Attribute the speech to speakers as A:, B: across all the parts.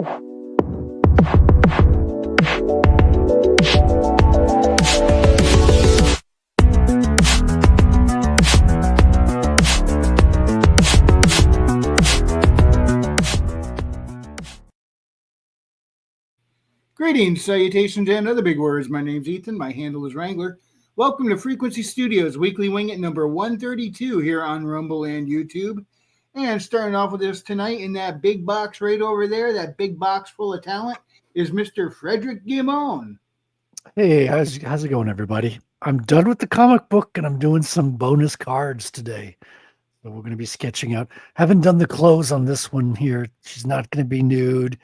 A: Greetings, salutations, and other big words. My name's Ethan. My handle is Wrangler. Welcome to Frequency Studios, Weekly Wing It number 132 here on Rumble and YouTube. And starting off with us tonight in that big box right over there, that big box full of talent, is Mr. Frederick Gimon.
B: Hey, how's it going, everybody? I'm done with the comic book, and I'm doing some bonus cards today. So we're going to be sketching out. Haven't done the clothes on this one here. She's not going to be nude.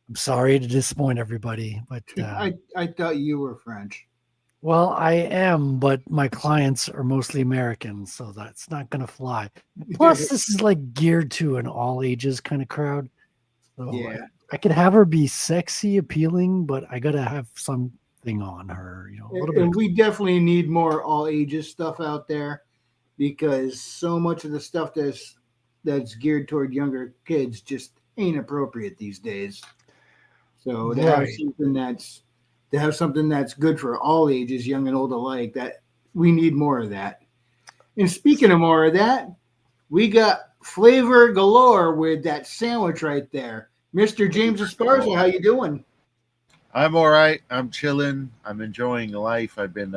B: I'm sorry to disappoint everybody, but
A: I thought you were French.
B: Well, I am, but my clients are mostly American, so that's not going to fly. Plus, this is like geared to an all ages kind of crowd. So
A: Yeah.
B: I could have her be sexy, appealing, but I got to have something on her, a little bit.
A: And we definitely need more all ages stuff out there because so much of the stuff that's geared toward younger kids just ain't appropriate these days. So to have something that's good for all ages, young and old alike, that we need more of that. And speaking of more of that, we got flavor galore with that sandwich right there. Mr. James Esparza, how you doing?
C: I'm all right. I'm chilling. I'm enjoying life. I've been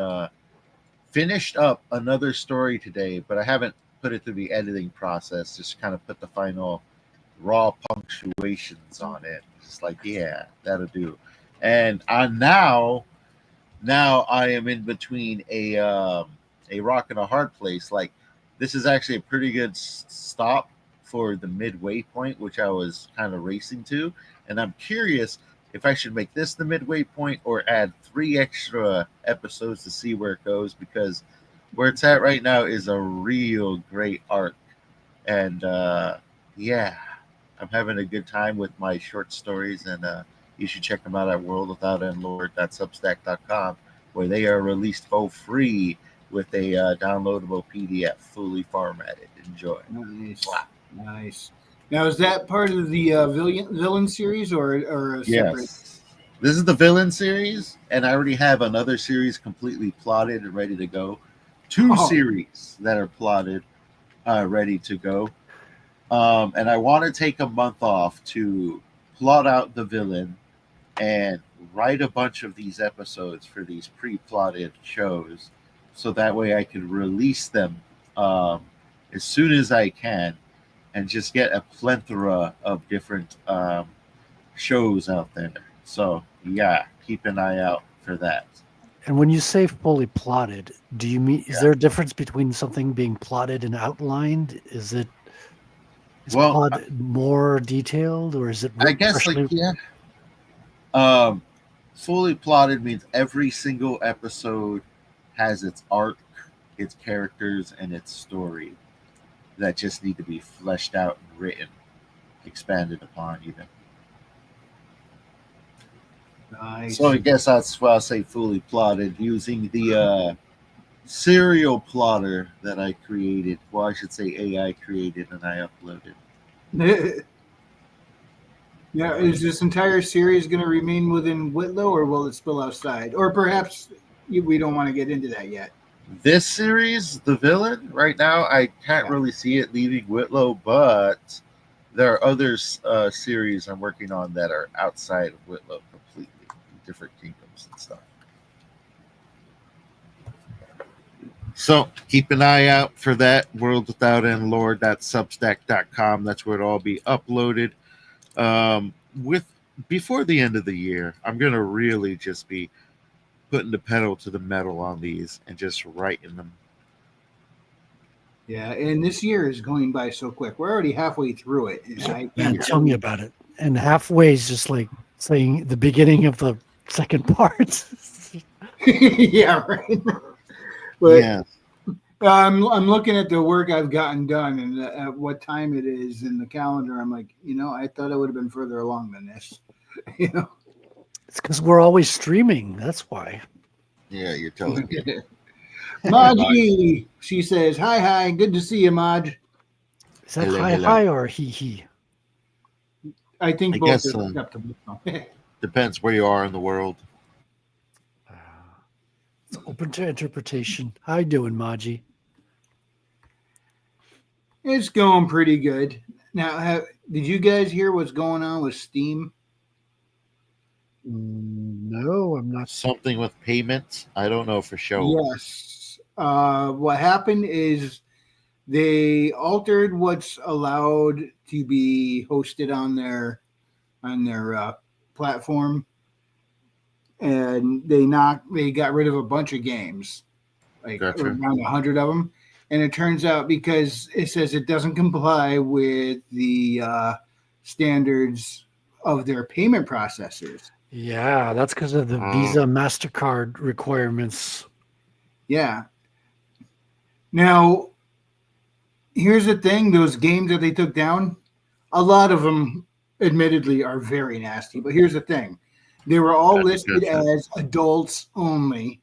C: finished up another story today, but I haven't put it through the editing process. Just kind of put the final raw punctuations on it. It's like, yeah, that'll do. And now I am in between a rock and a hard place. Like, this is actually a pretty good stop for the midway point, which I was kind of racing to. And I'm curious if I should make this the midway point or add 3 extra episodes to see where it goes, because where it's at right now is a real great arc. And yeah, I'm having a good time with my short stories, and you should check them out at worldwithoutendlord.substack.com, where they are released for free with a downloadable PDF, fully formatted. Enjoy.
A: Nice. Wow. Nice. Now, is that part of the villain series or a separate?
C: Yes. This is the villain series, and I already have another series completely plotted and ready to go. 2 series that are plotted, ready to go. And I want to take a month off to plot out the villain and write a bunch of these episodes for these pre-plotted shows, so that way I can release them as soon as I can and just get a plethora of different shows out there. So yeah, keep an eye out for that.
B: And when you say fully plotted, do you mean, is there a difference between something being plotted and outlined? Is plot more detailed, or is it?
C: I guess fully plotted means every single episode has its arc, its characters, and its story that just need to be fleshed out and written, expanded upon even.
A: Nice.
C: So I guess that's why I'll say fully plotted, using the serial plotter that I created. Well, I should say AI created and I uploaded.
A: Now, is this entire series going to remain within Whitlow, or will it spill outside? Or perhaps we don't want to get into that yet.
C: This series, the villain, right now, I can't really see it leaving Whitlow, but there are other series I'm working on that are outside of Whitlow completely, different kingdoms and stuff. So keep an eye out for that. worldwithoutendlord.substack.com. That's where it'll all be uploaded. Before the end of the year, I'm going to really just be putting the pedal to the metal on these and just writing them.
A: Yeah, and this year is going by so quick. We're already halfway through it.
B: Tell me about it. And halfway is just like saying the beginning of the second part.
A: Yeah, right. But
C: yeah.
A: I'm looking at the work I've gotten done and at what time it is in the calendar. I'm like, I thought I would have been further along than this.
B: It's because we're always streaming. That's why.
C: Yeah, you're telling me.
A: Maji, she says, hi, good to see you, Maj.
B: Is that hello. Hi or he?
A: I think
C: I
A: both
C: guess
A: are acceptable.
C: depends where you are in the world.
B: Uh, it's open to interpretation. How you doing, Maji?
A: It's going pretty good. Now, did you guys hear what's going on with Steam?
B: No, I'm not.
C: Something with payments. I don't know for sure.
A: Yes. What happened is they altered what's allowed to be hosted on their platform, and they got rid of a bunch of games, like
C: Gotcha.
A: around 100 of them. And it turns out because it says it doesn't comply with the standards of their payment processors.
B: Yeah, that's because of the Visa MasterCard requirements.
A: Yeah. Now, here's the thing: those games that they took down, a lot of them, admittedly, are very nasty. But here's the thing: they were all listed
C: Gotcha.
A: as adults only,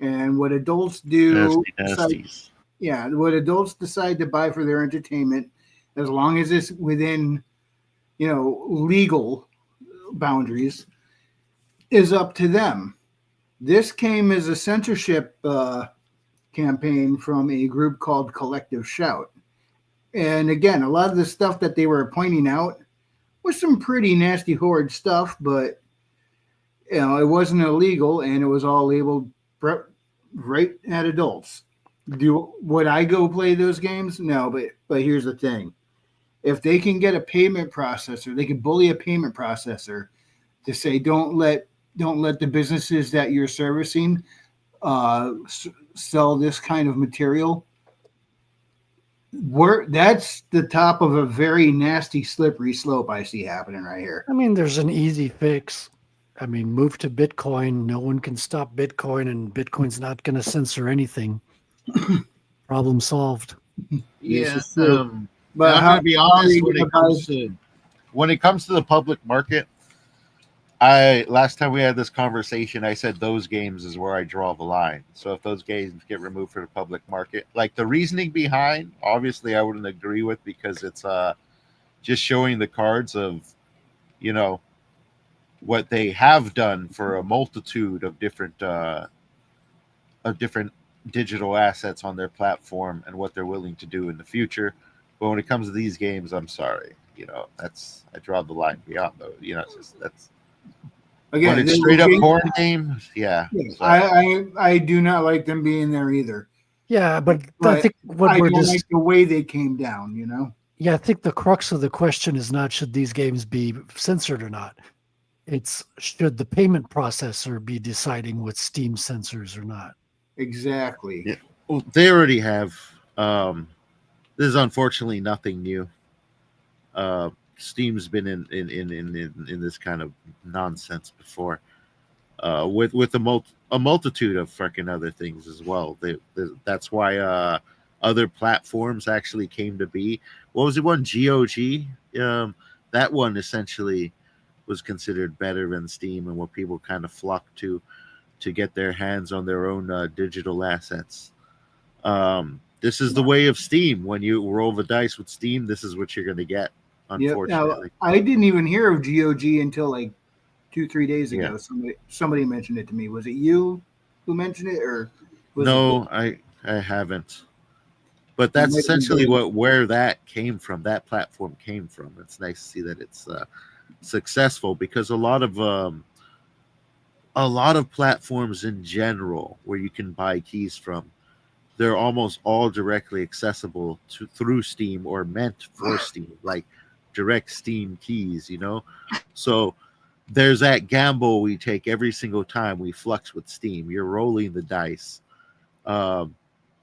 A: and what adults do,
C: Nasty nasties.
A: yeah, what adults decide to buy for their entertainment, as long as it's within, legal boundaries, is up to them. This came as a censorship campaign from a group called Collective Shout. And again, a lot of the stuff that they were pointing out was some pretty nasty, horrid stuff, but it wasn't illegal, and it was all labeled right at adults. Would I go play those games? No, but here's the thing: if they can get a payment processor, they can bully a payment processor to say don't let the businesses that you're servicing sell this kind of material. That's the top of a very nasty, slippery slope I see happening right here.
B: I mean, there's an easy fix. I mean, move to Bitcoin. No one can stop Bitcoin, and Bitcoin's not going to censor anything. Problem solved.
C: Yeah.
A: This is true. But
C: I'm
A: how
C: going to be
A: how are
C: honest
A: you gonna
C: when it comes to the public market. Last time we had this conversation, I said those games is where I draw the line. So if those games get removed from the public market, like the reasoning behind, obviously I wouldn't agree with, because it's just showing the cards of, you know, what they have done for a multitude of different digital assets on their platform and what they're willing to do in the future. But when it comes to these games, I'm sorry, I draw the line beyond those. It's just that's when
A: again?
C: it's straight up porn games. Yeah,
A: I do not like them being there either.
B: Yeah, but I
A: But
B: think what
A: I
B: we're
A: don't
B: just
A: like the way they came down.
B: yeah, I think the crux of the question is not should these games be censored or not. It's should the payment processor be deciding what Steam censors or not.
A: Exactly.
C: yeah. Well, they already have. This is unfortunately nothing new. Steam's been in this kind of nonsense before, with a multitude of freaking other things as well. That's why other platforms actually came to be. What was it one? GOG. That one essentially was considered better than Steam, and what people kind of flocked to get their hands on their own digital assets. This is the way of Steam. When you roll the dice with Steam, this is what you're going to get.
A: Yep. Now,
C: Unfortunately,
A: I didn't even hear of GOG until like 2-3 days
C: yeah.
A: ago. Somebody mentioned it to me. Was it you who mentioned it, or was
C: No, I haven't. But
A: it
C: that's
A: might have been
C: essentially
A: Dave?
C: where that came from. That platform came from. It's nice to see that it's successful, because a lot of platforms in general where you can buy keys from, they're almost all directly accessible through Steam or meant for Steam, like direct Steam keys. So there's that gamble we take every single time we flux with Steam. You're rolling the dice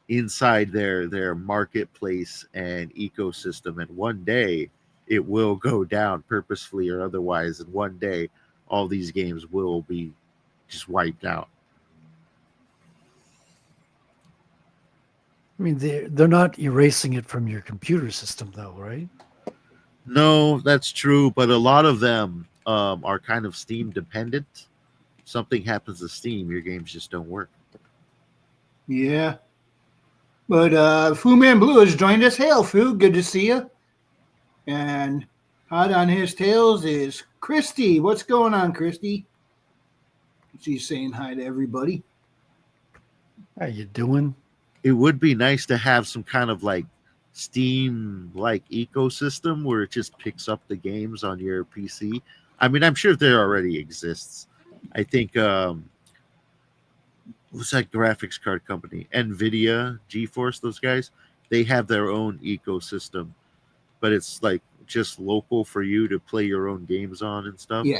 C: inside their marketplace and ecosystem, and one day it will go down, purposefully or otherwise, and one day all these games will be just wiped out.
B: I mean, they're not erasing it from your computer system, though, right?
C: No, that's true, but a lot of them are kind of Steam dependent. Something happens to Steam, your games just don't work.
A: Yeah. But Fu Man Blue has joined us. Hail, Fu. Good to see you. And Hot on his tails is Christy. What's going on, Christy? She's saying hi to everybody.
B: How you doing?
C: It would be nice to have some kind of like Steam like ecosystem where it just picks up the games on your PC. I mean, I'm sure there already exists. I think what's that graphics card company? Nvidia, GeForce, those guys, they have their own ecosystem, but it's like just local for you to play your own games on and stuff.
A: Yeah.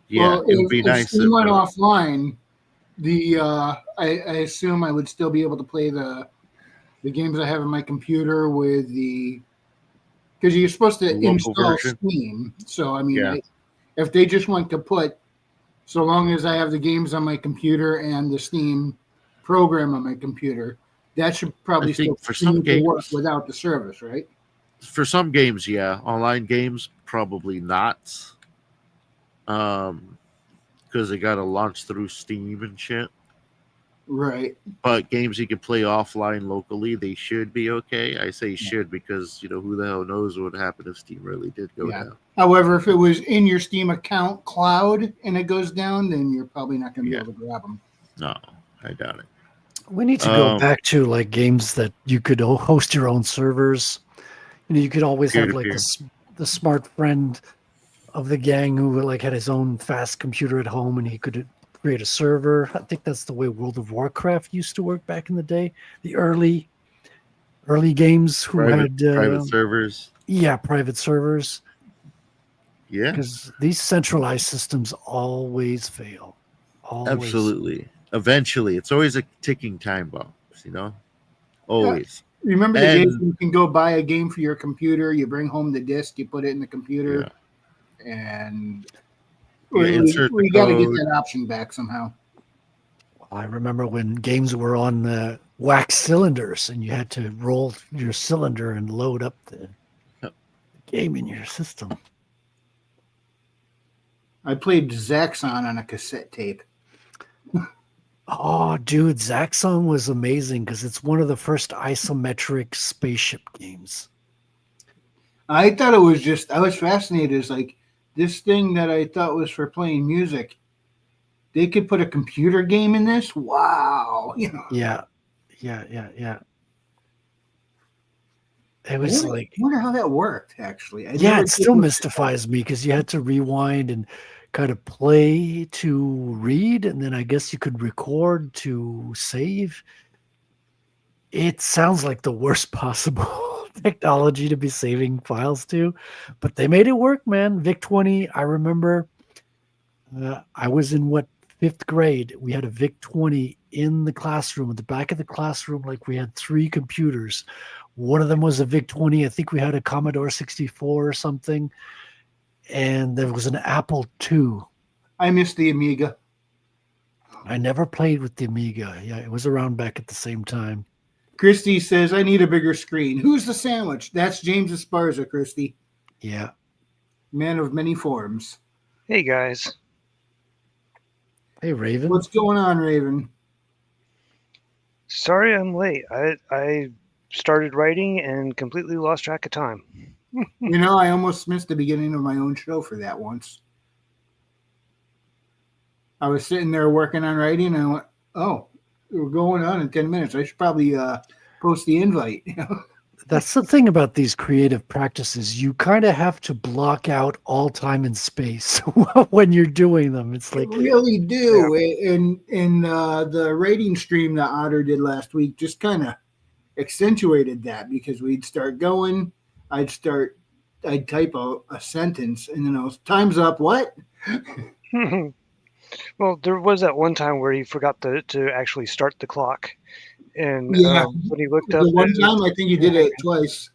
C: Yeah,
A: Well,
C: it would be
A: if
C: nice.
A: Steam went offline, I assume I would still be able to play the games I have in my computer with because you're supposed to
C: Local
A: install
C: version.
A: Steam. So I mean,
C: Yeah.
A: if they just want to put, so long as I have the games on my computer and the Steam program on my computer, that should probably
C: I think
A: still
C: for some
A: continue to work
C: games-
A: without the service, right?
C: For some games, yeah. Online games, probably not. Because they got to launch through Steam and shit.
A: Right.
C: But games you can play offline locally, they should be okay. I say should because who the hell knows what would happen if Steam really did go down.
A: However, if it was in your Steam account cloud and it goes down, then you're probably not going to be
C: Yeah.
A: able to grab them.
C: No, I doubt it.
B: We need to go back to like games that you could host your own servers. You could always have like
C: Peer-to-peer.
B: the smart friend of the gang who like had his own fast computer at home and he could create a server. I think that's the way World of Warcraft used to work back in the day. The early games who had
C: private servers.
B: Yeah, private servers.
C: Yeah,
B: Because these centralized systems always fail. Always.
C: absolutely. Eventually, it's always a ticking time bomb. Always.
A: Remember the days when you can go buy a game for your computer, you bring home the disc, you put it in the computer, and we got to get that option back somehow.
B: I remember when games were on wax cylinders and you had to roll your cylinder and load up the game in your system.
A: I played Zaxxon on a cassette tape.
B: Oh, dude, Zaxxon was amazing because it's one of the first isometric spaceship games.
A: I thought it was I was fascinated. It's like this thing that I thought was for playing music. They could put a computer game in this? Wow.
B: Yeah. It was
A: I wonder how that worked, actually.
B: It still mystifies me because you had to rewind and kind of play to read, and then I guess you could record to save. It sounds like the worst possible technology to be saving files to, but they made it work, man. VIC-20, I remember I was in 5th grade. We had a VIC-20 in the classroom. At the back of the classroom, like we had 3 computers. One of them was a VIC-20. I think we had a Commodore 64 or something. And there was an Apple II.
A: I miss the Amiga.
B: I never played with the Amiga. Yeah, it was around back at the same time.
A: Christy says, I need a bigger screen. Who's the sandwich? That's James Esparza, Christy.
B: Yeah.
A: Man of many forms.
D: Hey, guys.
B: Hey, Raven.
A: What's going on, Raven?
D: Sorry I'm late. I started writing and completely lost track of time.
A: I almost missed the beginning of my own show for that once. I was sitting there working on writing, and I went, oh, we're going on in 10 minutes. I should probably post the invite.
B: That's the thing about these creative practices. You kind of have to block out all time and space when you're doing them. It's like
A: you really do. And the rating stream that Otter did last week just kind of accentuated that, because we'd start going, I'd type a sentence, and then I was, time's up. What?
D: Well, there was that one time where he forgot to actually start the clock. And when he looked up,
A: the one time, I think you did it twice.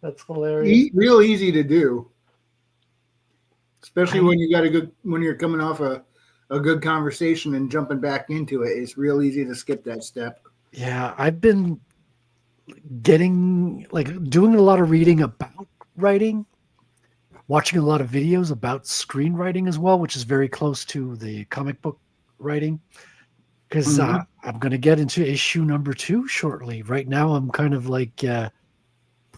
B: That's hilarious.
A: Real easy to do, especially when you're coming off a good conversation and jumping back into it. It's real easy to skip that step.
B: Yeah, I've been doing a lot of reading about writing, watching a lot of videos about screenwriting as well, which is very close to the comic book writing. Because I'm going to get into issue number 2 shortly. Right now, I'm kind of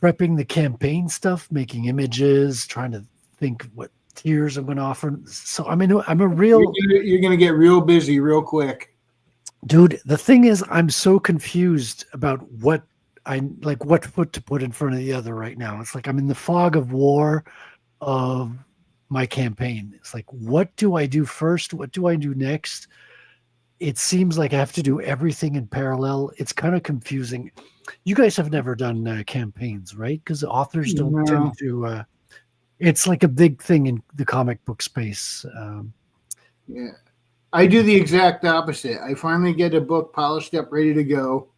B: prepping the campaign stuff, making images, trying to think what tiers I'm going to offer. So I'm a real
A: You're gonna get real busy real quick.
B: dude. The thing is, I'm so confused about what foot to put in front of the other right now. It's like I'm in the fog of war of my campaign. It's like, what do I do first? What do I do next? It seems like I have to do everything in parallel. It's kind of confusing. You guys have never done campaigns, right? Because authors don't
A: No.
B: tend to. It's like a big thing in the comic book space.
A: Yeah. I do the exact opposite. I finally get a book polished up, ready to go.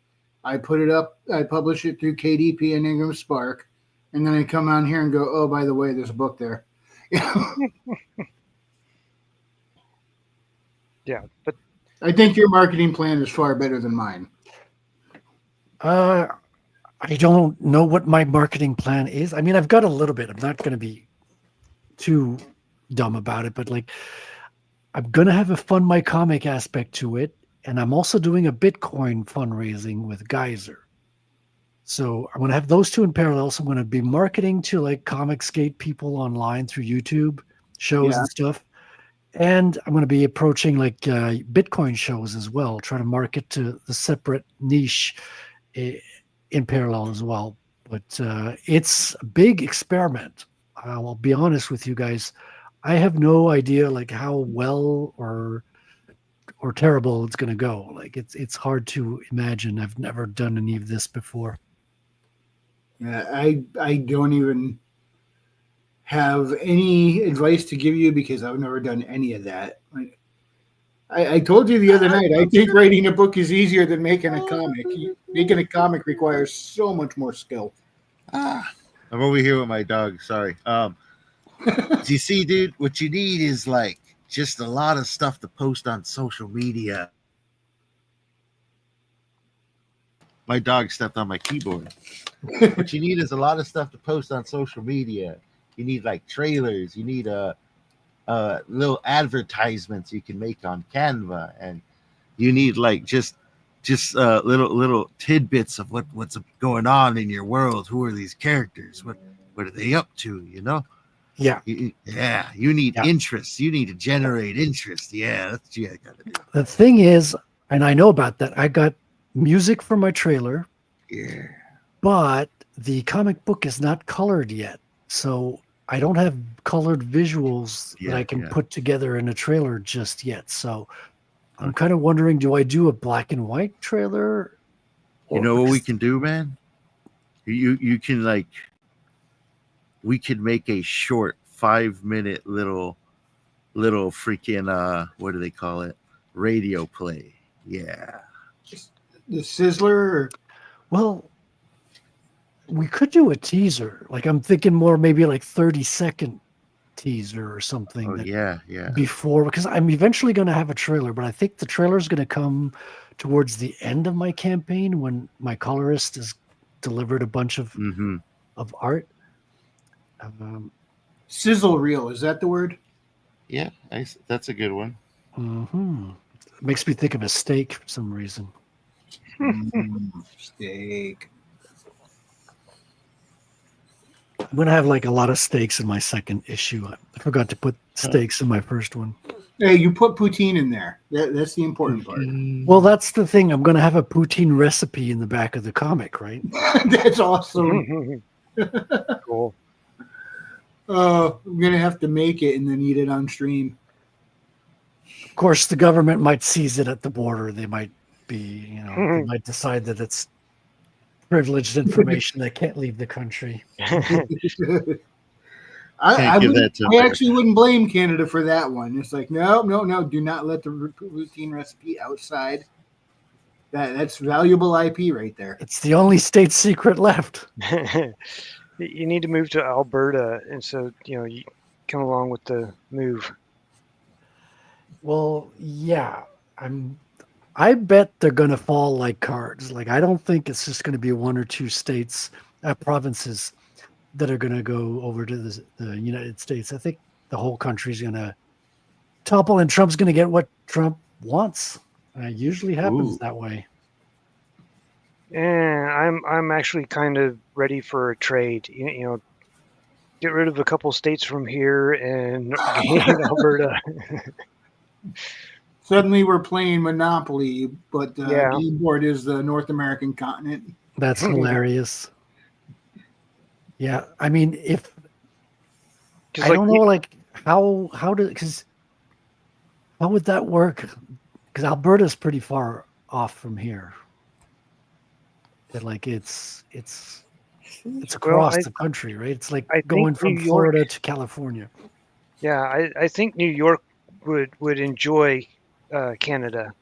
A: I put it up, I publish it through KDP and Ingram Spark, and then I come on here and go, oh, by the way, there's a book there.
D: Yeah, but
A: I think your marketing plan is far better than mine.
B: I don't know what my marketing plan is. I mean, I've got a little bit. I'm not going to be too dumb about it, but like, I'm going to have a fund my comic aspect to it. And I'm also doing a Bitcoin fundraising with Geyser. So I'm going to have those two in parallel. So I'm going to be marketing to like Comicsgate people online through YouTube shows and stuff. And I'm going to be approaching like Bitcoin shows as well, trying to market to the separate niche in parallel as well. But it's a big experiment. I'll be honest with you guys. I have no idea like how well or terrible it's going to go. Like it's hard to imagine. I've never done any of this before.
A: Yeah, I don't even have any advice to give you because I've never done any of that. Like, I told you the other night, I think writing a book is easier than making a comic. Making a comic requires so much more skill.
C: I'm over here with my dog. Sorry. You see, dude, what you need is like just a lot of stuff to post on social media. My dog stepped on my keyboard. What you need is a lot of stuff to post on social media. You need like trailers. You need little advertisements you can make on Canva, and you need like just little tidbits of what's going on in your world. Who are these characters? What are they up to? You know?
B: Yeah.
C: You need interest. You need to generate interest. Yeah, that's what you gotta do.
B: The thing is, and I know about that, I got music for my trailer.
C: Yeah.
B: But the comic book is not colored yet. So I don't have colored visuals that I can put together in a trailer just yet. So I'm kind of wondering, do I do a black and white trailer?
C: You know what we can do, man? You can like, we could make a short 5-minute little freaking what do they call it? Radio play. Yeah.
A: The Sizzler?
B: Well, we could do a teaser. Like I'm thinking more maybe like 30-second teaser or something.
C: Oh, yeah.
B: Before, because I'm eventually going to have a trailer, but I think the trailer is going to come towards the end of my campaign when my colorist has delivered a bunch of art.
A: Sizzle reel, is that the word?
C: Yeah, that's a good one.
B: It makes me think of a steak for some reason.
A: Steak.
B: I'm going to have like a lot of steaks in my second issue. I forgot to put steaks in my first one.
A: Hey, you put poutine in there. That's the important part.
B: Well, that's the thing. I'm going to have a poutine recipe in the back of the comic, right?
A: That's awesome.
D: Cool.
A: I'm going to have to make it and then eat it on stream.
B: Of course, the government might seize it at the border. They might be, they might decide that it's privileged information that can't leave the country.
A: I actually wouldn't blame Canada for that one. It's like, no, do not let the routine recipe outside. That's valuable IP right there.
B: It's the only state secret left.
D: You need to move to Alberta, and so you come along with the move.
B: Well, yeah, I bet they're going to fall like cards. Like, I don't think it's just going to be one or two states, provinces that are going to go over to the United States. I think the whole country's going to topple, and Trump's going to get what Trump wants. It usually happens that way.
D: And I'm actually kind of ready for a trade. You know, get rid of a couple states from here and gain Alberta.
A: Suddenly we're playing Monopoly, but the
D: Yeah.
A: game board is the North American continent.
B: That's hilarious. Yeah, I mean, if
D: Because
B: I
D: like
B: don't know, like how because how would that work? Because Alberta's pretty far off from here. Like it's
D: well,
B: across the country, right? It's like
D: I think
B: going from
D: New York.
B: Florida to California.
D: Yeah, I think New York would enjoy Canada,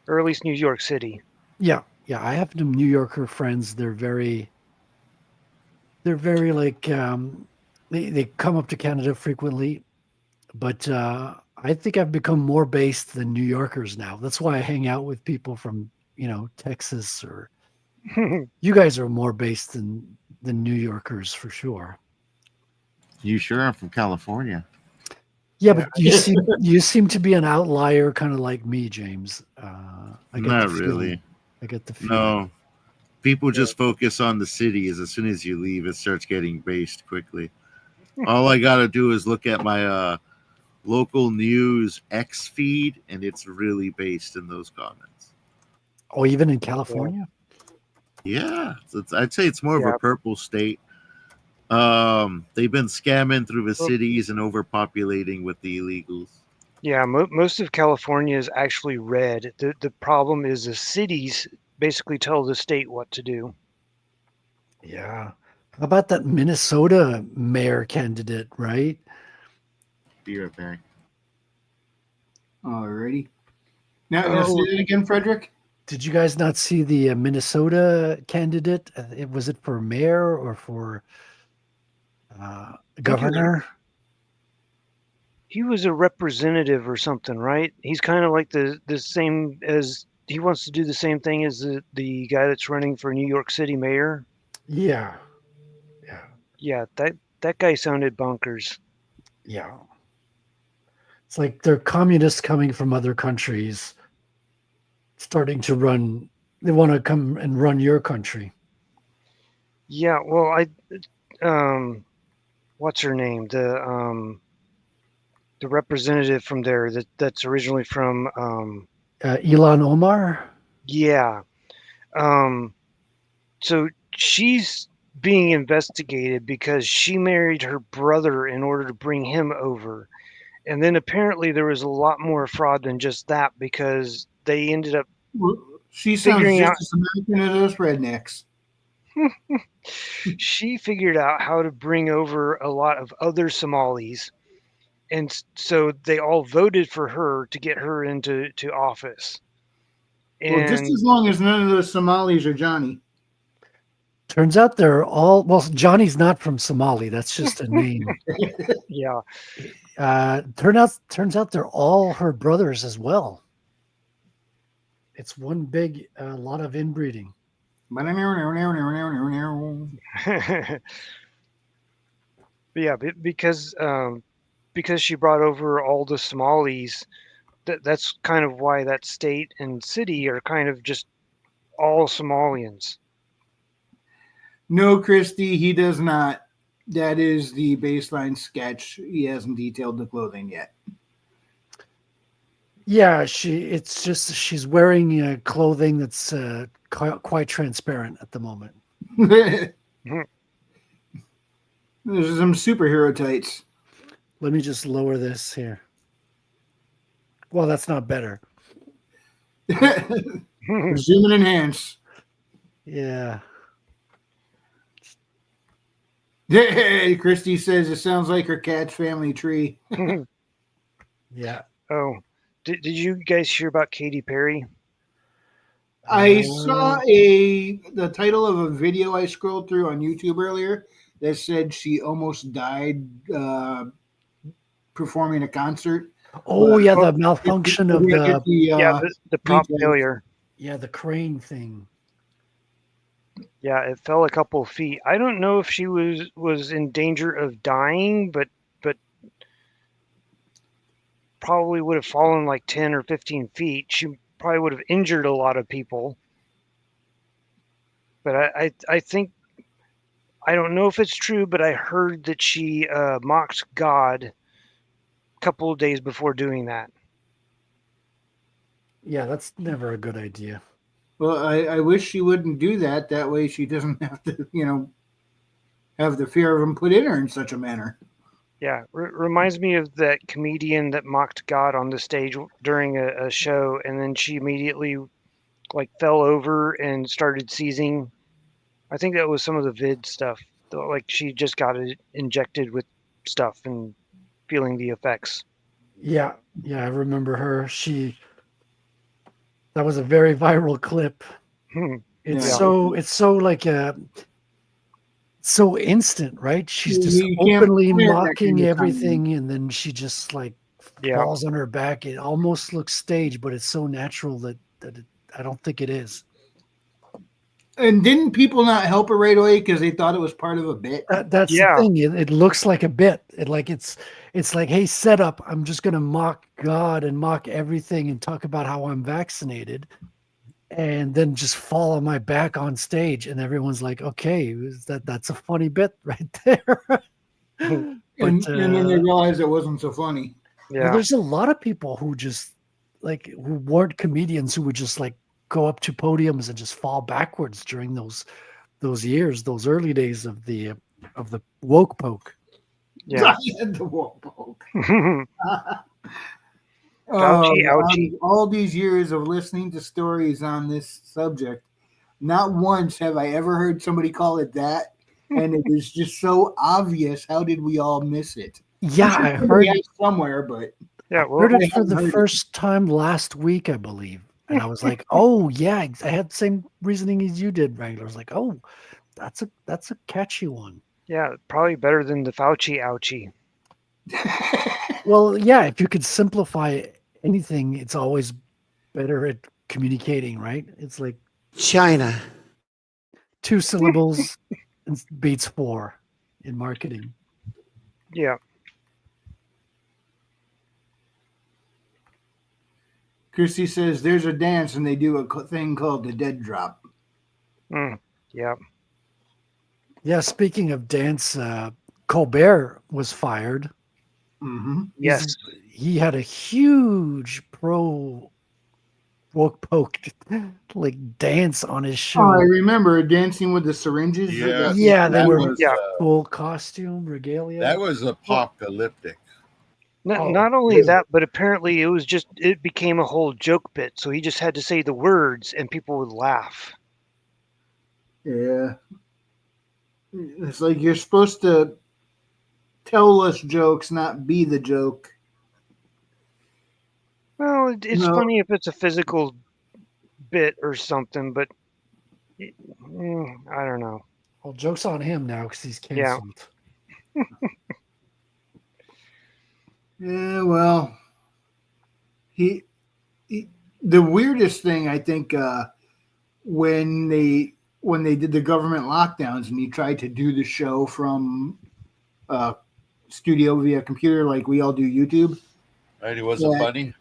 D: or at least New York City.
B: Yeah, yeah. I have some New Yorker friends. They're very like they come up to Canada frequently, but I think I've become more based than New Yorkers now. That's why I hang out with people from Texas, or you guys are more based than New Yorkers for sure.
C: You sure? I'm from California.
B: Yeah, but you seem to be an outlier, kind of like me, James. I get
C: Not
B: the
C: really.
B: feeling. I get the feeling.
C: No. People just focus on the cities. As soon as you leave, it starts getting based quickly. All I gotta do is look at my local news X feed, and it's really based in those comments.
B: Oh, even in California?
C: Yeah, I'd say it's more of
D: Yeah.
C: a purple state. They've been scamming through the cities and overpopulating with the illegals.
D: Yeah, most of California is actually red. The problem is the cities basically tell the state what to do.
B: Yeah. How about that Minnesota mayor candidate, right?
C: Be right back.
A: Alrighty. Now say that again, Frederick.
B: Did you guys not see the Minnesota candidate? Was it for mayor or for governor?
D: He was a representative or something, right? He's kind of like the same as he wants to do the same thing as the guy that's running for New York City mayor.
B: Yeah. Yeah.
D: Yeah, that guy sounded bonkers.
B: Yeah. It's like they're communists coming from other countries starting to run. They want to come and run your country.
D: Yeah, well, what's her name? The representative from there that's originally from
B: Elon Omar?
D: yeah. So she's being investigated because she married her brother in order to bring him over. And then apparently there was a lot more fraud than just that, because they ended up
A: She sounds
D: figuring
A: just
D: out
A: as American as us rednecks.
D: she figured out how to bring over a lot of other Somalis. And so they all voted for her to get her into office.
A: Well, just
D: And
A: as long as none of those Somalis are Johnny.
B: Turns out they're all, well, Johnny's not from Somali. That's just a name.
D: yeah,
B: Turns out they're all her brothers as well. It's one big lot of inbreeding.
D: yeah, because she brought over all the Somalis. That's kind of why that state and city are kind of just all Somalians.
A: No, Christy, he does not. That is the baseline sketch. He hasn't detailed the clothing yet.
B: Yeah, it's just she's wearing clothing that's quite transparent at the moment.
A: There's some superhero tights.
B: Let me just lower this here. Well, that's not better.
A: Zoom and enhance.
B: Yeah.
A: Hey, Christy says it sounds like her cat's family tree.
B: Yeah.
D: Oh, did you guys hear about Katy Perry?
A: I saw the title of a video I scrolled through on YouTube earlier that said she almost died performing a concert.
B: Oh, yeah, the malfunction of
D: the prop failure.
B: Yeah, the crane thing.
D: Yeah, it fell a couple of feet. I don't know if she was in danger of dying, but probably would have fallen like 10 or 15 feet. probably would have injured a lot of people. But I think, I don't know if it's true, but I heard that she mocked God a couple of days before doing that.
B: Yeah, that's never a good idea.
A: Well, I wish she wouldn't do that. That way she doesn't have to, have the fear of him put in her in such a manner.
D: Yeah, reminds me of that comedian that mocked God on the stage during a show, and then she immediately like fell over and started seizing. I think that was some of the vid stuff. Like she just got it injected with stuff and feeling the effects.
B: Yeah, I remember her. That was a very viral clip. It's
A: Yeah.
B: so like so instant, right? She's just
A: You can't
B: openly
A: wear that
B: mocking
A: kind of
B: everything, and then she just like
D: Yeah.
B: falls on her back. It almost looks staged, but it's so natural that I don't think it is.
A: And didn't people not help her right away because they thought it was part of a bit?
B: That's
D: Yeah.
B: the thing. It looks like a bit. It's like, hey, set up. I'm just gonna mock God and mock everything and talk about how I'm vaccinated, and then just fall on my back on stage, and everyone's like, okay, that's a funny bit right there.
A: And then they realized it wasn't so funny.
B: Well,
D: Yeah.
B: there's a lot of people who just like who weren't comedians who would just like go up to podiums and just fall backwards during those years, those early days of the woke poke.
D: Yeah.
A: The woke poke.
D: Ouchie.
A: All these years of listening to stories on this subject, not once have I ever heard somebody call it that. And it is just so obvious. How did we all miss it?
B: Yeah, I heard
A: it somewhere, but
D: Yeah.
B: heard
D: Well,
B: it for the
A: heard it.
B: first time last week, I believe. And I was like, oh yeah, I had the same reasoning as you did, Wrangler. I was like, oh, that's a catchy one.
D: yeah, probably better than the Fauci ouchie.
B: Well, yeah, if you could simplify anything, it's always better at communicating, right? It's like
E: China.
B: 2 syllables and beats 4 in marketing.
D: Yeah.
A: Christy says there's a dance and they do a thing called the dead drop.
D: Yeah.
B: Yeah, speaking of dance, Colbert was fired.
A: Mm-hmm.
D: Yes.
B: He had a huge pro woke poke like dance on his show.
A: Oh, I remember dancing with the syringes.
B: Yeah, they were
C: was,
B: full costume regalia.
C: that was apocalyptic.
D: Not only that, but apparently it became a whole joke bit. So he just had to say the words and people would laugh.
A: Yeah. It's like you're supposed to tell us jokes, not be the joke.
D: Well, it's funny if it's a physical bit or something, but I don't know.
B: Well, joke's on him now because he's canceled.
A: Yeah, well, he the weirdest thing I think when they did the government lockdowns and he tried to do the show from studio via computer like we all do YouTube.
C: Right? It wasn't funny.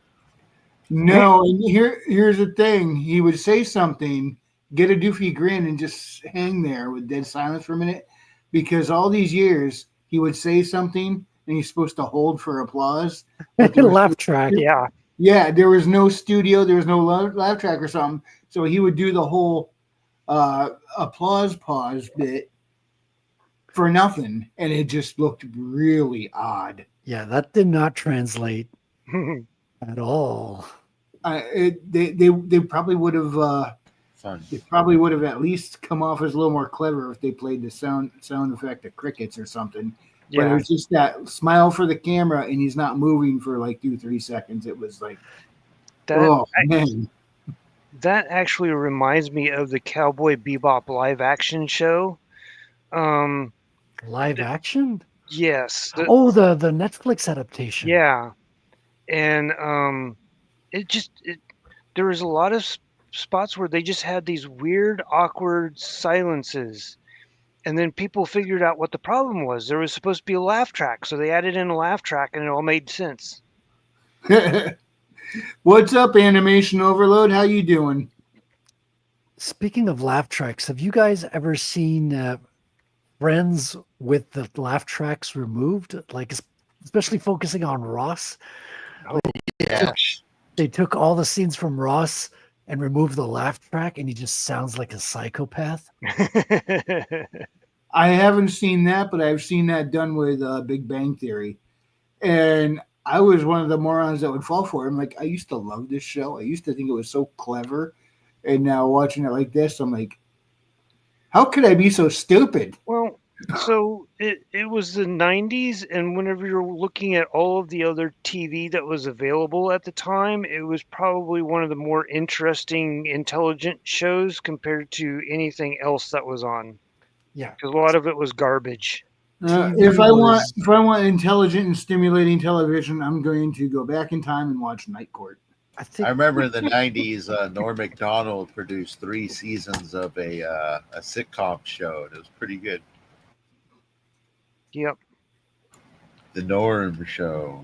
A: No, and here's the thing: he would say something, get a doofy grin, and just hang there with dead silence for a minute, because all these years he would say something and he's supposed to hold for applause.
B: Laugh track.
A: Yeah, there was no studio, there was no laugh track or something, so he would do the whole applause pause bit for nothing, and it just looked really odd.
B: Yeah, that did not translate at all.
A: They probably would have.
C: Fun.
A: It probably would have at least come off as a little more clever if they played the sound effect of crickets or something.
D: Yeah.
A: But it was just that smile for the camera, and he's not moving for like 2-3 seconds. It was like, man.
D: That actually reminds me of the Cowboy Bebop live action show.
B: Live action?
D: Yes.
B: The Netflix adaptation.
D: Yeah, and there was a lot of spots where they just had these weird, awkward silences, and then people figured out what the problem was. There was supposed to be a laugh track, so they added in a laugh track, and it all made sense.
A: What's up, Animation Overload? How you doing?
B: Speaking of laugh tracks, have you guys ever seen Friends with the laugh tracks removed? Like, especially focusing on Ross.
C: Yeah.
B: They took all the scenes from Ross and removed the laugh track, and he just sounds like a psychopath.
A: I haven't seen that, but I've seen that done with Big Bang Theory. And I was one of the morons that would fall for it. I'm like, I used to love this show. I used to think it was so clever. And now watching it like this, I'm like, how could I be so stupid?
D: Well, so it was the 90s, and whenever you're looking at all of the other TV that was available at the time, it was probably one of the more interesting, intelligent shows compared to anything else that was on.
B: Yeah.
D: Because a lot of it was garbage.
A: If I want intelligent and stimulating television, I'm going to go back in time and watch Night Court.
C: I remember in the 90s, Norm Macdonald produced 3 seasons of a sitcom show, and it was pretty good.
D: Yep.
C: The Norm Show.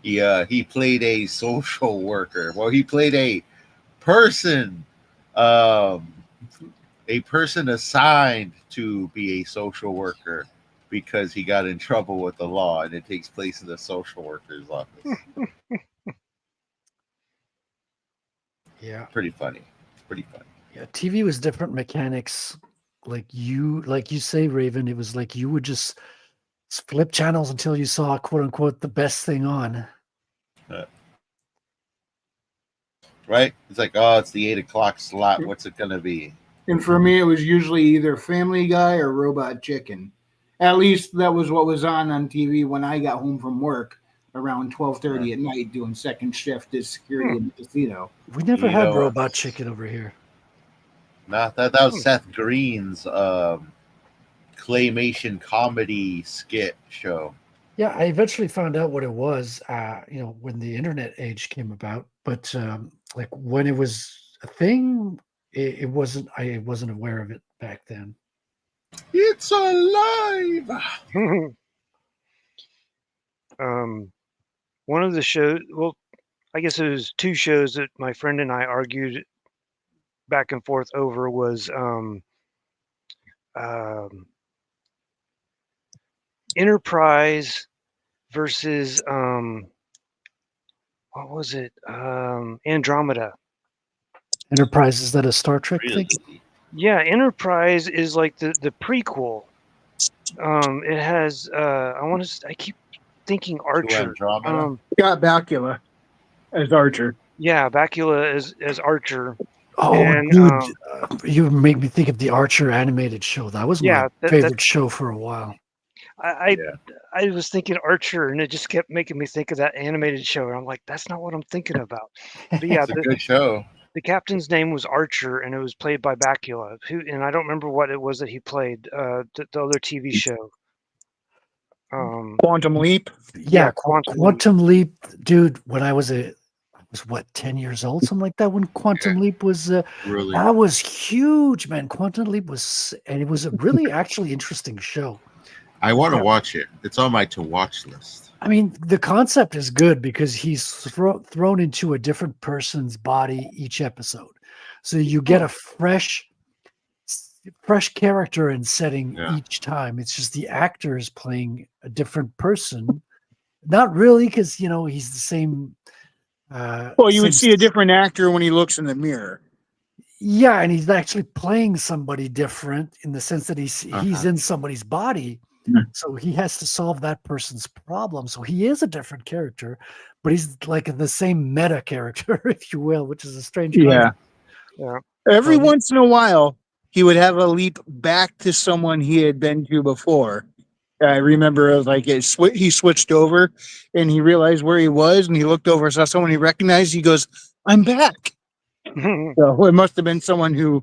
C: He played a social worker. Well, he played a person assigned to be a social worker because he got in trouble with the law, and it takes place in the social worker's office.
B: Yeah.
C: Pretty funny.
B: Yeah, TV was different mechanics. Like you say, Raven, it was like you would just flip channels until you saw, quote unquote, the best thing on.
C: Right? It's like, oh, it's the 8 o'clock slot. What's it going to be?
A: And for me, it was usually either Family Guy or Robot Chicken. At least that was what was on TV when I got home from work around 12:30 at night doing second shift as security in the casino.
B: We never had Robot Chicken over here.
C: Nah, that was Seth Green's claymation comedy skit show.
B: Yeah, I eventually found out what it was, when the internet age came about. But like when it was a thing, it wasn't. I wasn't aware of it back then.
C: It's alive.
D: One of the shows, well, I guess it was 2 shows that my friend and I argued back and forth over was Enterprise versus what was it? Andromeda.
B: Enterprise, is that a Star Trek thing?
D: Yeah, Enterprise is like the prequel. It has I keep thinking Archer.
A: Got Bakula as Archer.
D: Yeah, Bakula as Archer.
B: Oh,
D: and,
B: dude, you make me think of the Archer animated show. That was my favorite show for a while.
D: I was thinking Archer, and it just kept making me think of that animated show. And I'm like, that's not what I'm thinking about. But yeah,
C: it's a good show.
D: The captain's name was Archer, and it was played by Bakula. And I don't remember what it was that he played. The other TV show.
A: Quantum Leap.
B: Yeah, Quantum Leap, dude. When I was 10 years old, something like that. When Quantum Leap was
C: really?
B: That was huge, man. Quantum Leap was, and it was a really actually interesting show.
C: I want to watch it. It's on my to watch list.
B: I mean, the concept is good because he's thrown into a different person's body each episode, so you get a fresh character and setting each time. It's just the actors playing a different person. Not really, because he's the same.
E: Well, you would see a different actor when he looks in the mirror.
B: Yeah, and he's actually playing somebody different in the sense that he's in somebody's body. So he has to solve that person's problem. So he is a different character, but he's like the same meta character, if you will, which is a strange concept.
D: Yeah.
E: Every once in a while, he would have a leap back to someone he had been to before. I remember it was like he switched over and he realized where he was and he looked over, saw someone he recognized. He goes, "I'm back." So it must have been someone who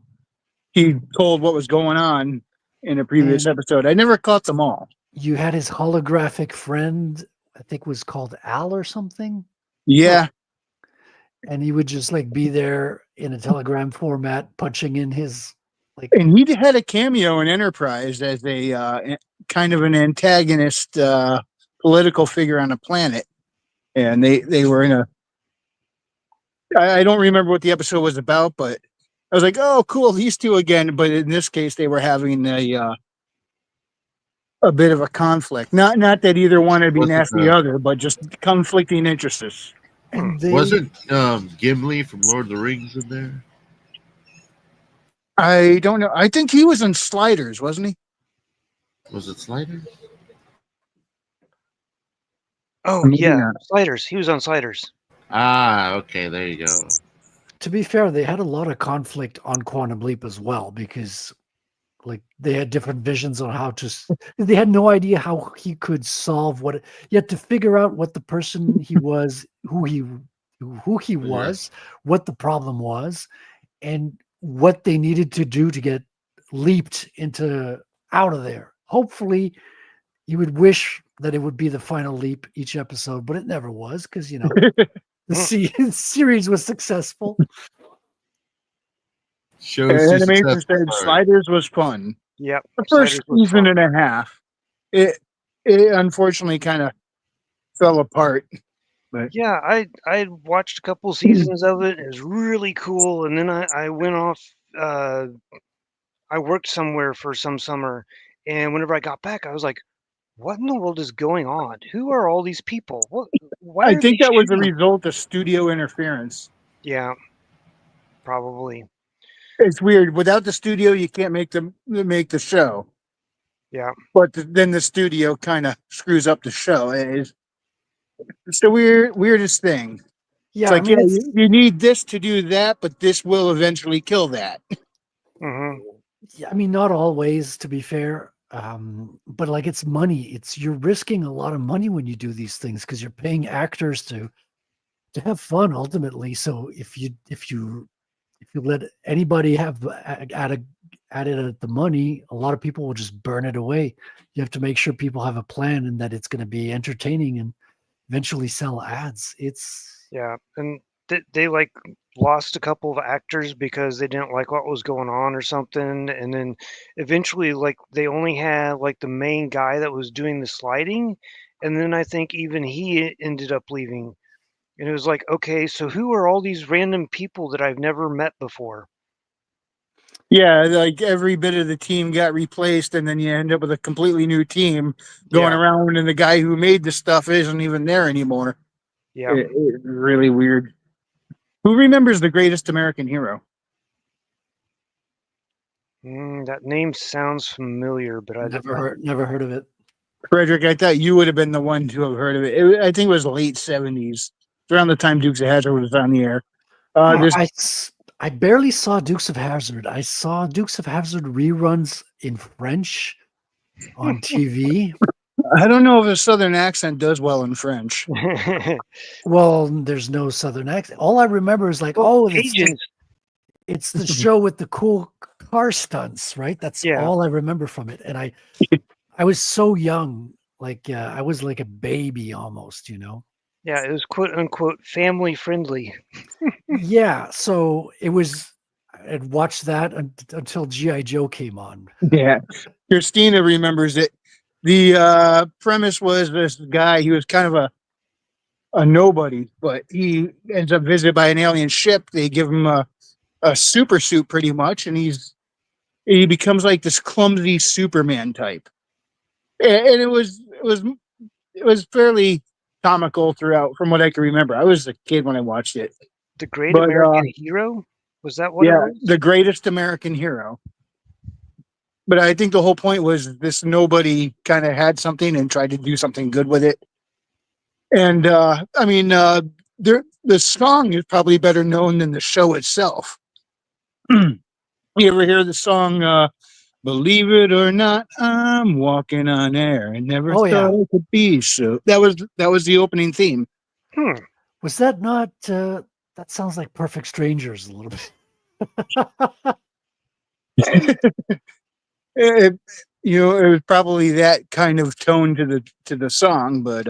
E: he told what was going on in a previous episode. I never caught them all.
B: You had his holographic friend, I think was called Al or something.
E: Yeah.
B: And he would just like be there in a telegram format, punching in his
E: and he had a cameo in Enterprise as a kind of an antagonist political figure on a planet. And they were in I don't remember what the episode was about, but I was like, oh, cool, these two again. But in this case, they were having a bit of a conflict. Not that either one would be
C: Wasn't
E: nasty the other, but just conflicting interests.
B: And they
C: wasn't Gimli from Lord of the Rings in there?
E: I don't know. I think he was in Sliders, wasn't he?
C: Was it Sliders?
D: Oh
E: Maybe
D: yeah,
E: not.
D: Sliders. He was on Sliders.
C: Ah, okay, there you go.
B: to be fair, they had a lot of conflict on Quantum Leap as well because like they had different visions on how to they had no idea how he could solve what you had to figure out what the person he was, who he was, what the problem was, and what they needed to do to get leaped into out of there. Hopefully you would wish that it would be the final leap each episode, but it never was because the series was successful.
C: Shows too
E: Animation
C: successful.
E: said Sliders was fun.
D: Yep.
E: The first
D: Sliders was
E: season
D: fun.
E: and a half, it unfortunately kind of fell apart. But
D: Yeah, I watched a couple seasons of it. It was really cool, and then I went off. I worked somewhere for some summer, and whenever I got back, I was like, "What in the world is going on? Who are all these people? What? Why
E: I
D: are
E: think
D: they
E: that was a
D: shooting?"
E: result of studio interference.
D: Yeah, probably.
E: It's weird. Without the studio, you can't make the show.
D: Yeah.
E: But then the studio kind of screws up the show. It's the weirdest thing.
B: Yeah,
E: It's like,
B: I mean,
E: you need this to do that, but this will eventually kill that.
D: Hmm.
B: yeah, I mean, not always, to be fair. But like it's money. You're risking a lot of money when you do these things because you're paying actors to have fun ultimately. So if you let anybody have added at the money, a lot of people will just burn it away. You have to make sure people have a plan and that it's going to be entertaining and eventually sell ads. It's
D: Yeah, and they like lost a couple of actors because they didn't like what was going on or something, and then eventually like they only had like the main guy that was doing the sliding, and then I think even he ended up leaving. And it was like, okay, so who are all these random people that I've never met before?
E: Yeah, like every bit of the team got replaced, and then you end up with a completely new team going
D: Yeah,
E: around, and the guy who made the stuff isn't even there anymore.
D: yeah.
E: It's really weird. Who remembers The Greatest American Hero?
D: That name sounds familiar, but I don't.
B: never heard of it.
E: Frederick, I thought you would have been the one to have heard of it. I think it was late 70s, around the time Dukes of Hazzard was on the air.
B: I barely saw Dukes of Hazzard. I saw Dukes of Hazzard reruns in French on TV.
E: I don't know if a Southern accent does well in French.
B: Well, there's no Southern accent. All I remember is like,
D: Well,
B: oh,
D: Cajuns.
B: it's the show with the cool car stunts, right? That's
D: Yeah.
B: all I remember from it. And I was so young, like I was like a baby almost,
D: Yeah, it was quote unquote family friendly.
B: Yeah, so it was. I'd watched that until GI Joe came on.
E: Yeah. Christina remembers it. The premise was this guy, he was kind of a nobody, but he ends up visited by an alien ship. They give him a super suit pretty much, and he becomes like this clumsy Superman type. And it was fairly comical throughout from what I can remember. I was a kid when I watched it.
D: The Great
E: But,
D: American Hero? Was that what it
E: Yeah,
D: was?
E: The Greatest American Hero. But I think the whole point was this nobody kind of had something and tried to do something good with it. And I mean, the song is probably better known than the show itself. You ever hear the song "Believe It or Not, I'm Walking on Air"? I never
B: Oh,
E: thought
B: yeah.
E: it could be so. That was the opening theme.
B: Was that not? That sounds like Perfect Strangers a little bit.
E: It, it was probably that kind of tone to the song, but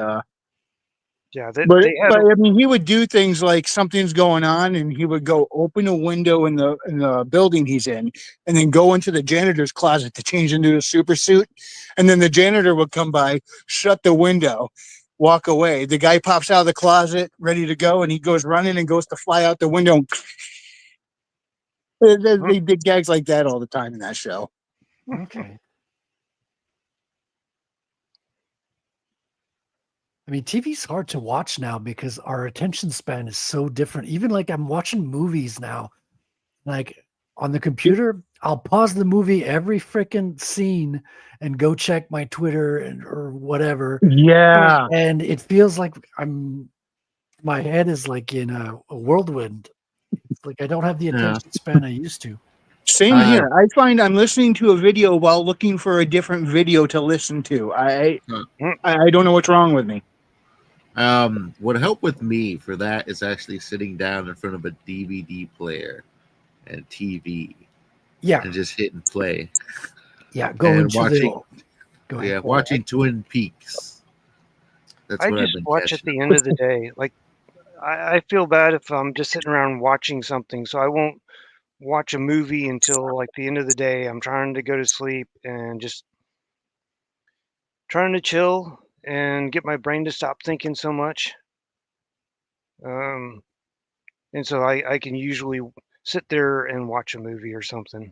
D: Yeah,
E: but
D: they had.
E: I mean, he would do things like something's going on, and he would go open a window in the building he's in, and then go into the janitor's closet to change into a super suit, and then the janitor would come by, shut the window, walk away. The guy pops out of the closet, ready to go, and he goes running and goes to fly out the window. They did gags like that all the time in that show.
B: Okay. I mean, TV's hard to watch now because our attention span is so different. Even like I'm watching movies now, like on the computer, I'll pause the movie every freaking scene and go check my Twitter or whatever.
E: Yeah.
B: And it feels like my head is like in a whirlwind. It's like I don't have the attention span I used to.
E: Same here. I find I'm listening to a video while looking for a different video to listen to. I don't know what's wrong with me.
C: What helped with me for that is actually sitting down in front of a DVD player and TV.
B: Yeah.
C: And just hitting play.
B: Yeah. Go ahead.
C: Watching Twin Peaks.
D: That's what I've been watch at the end of the day. Like I feel bad if I'm just sitting around watching something, so I won't watch a movie until like the end of the day. I'm trying to go to sleep and just trying to chill and get my brain to stop thinking so much. And so I can usually sit there and watch a movie or something.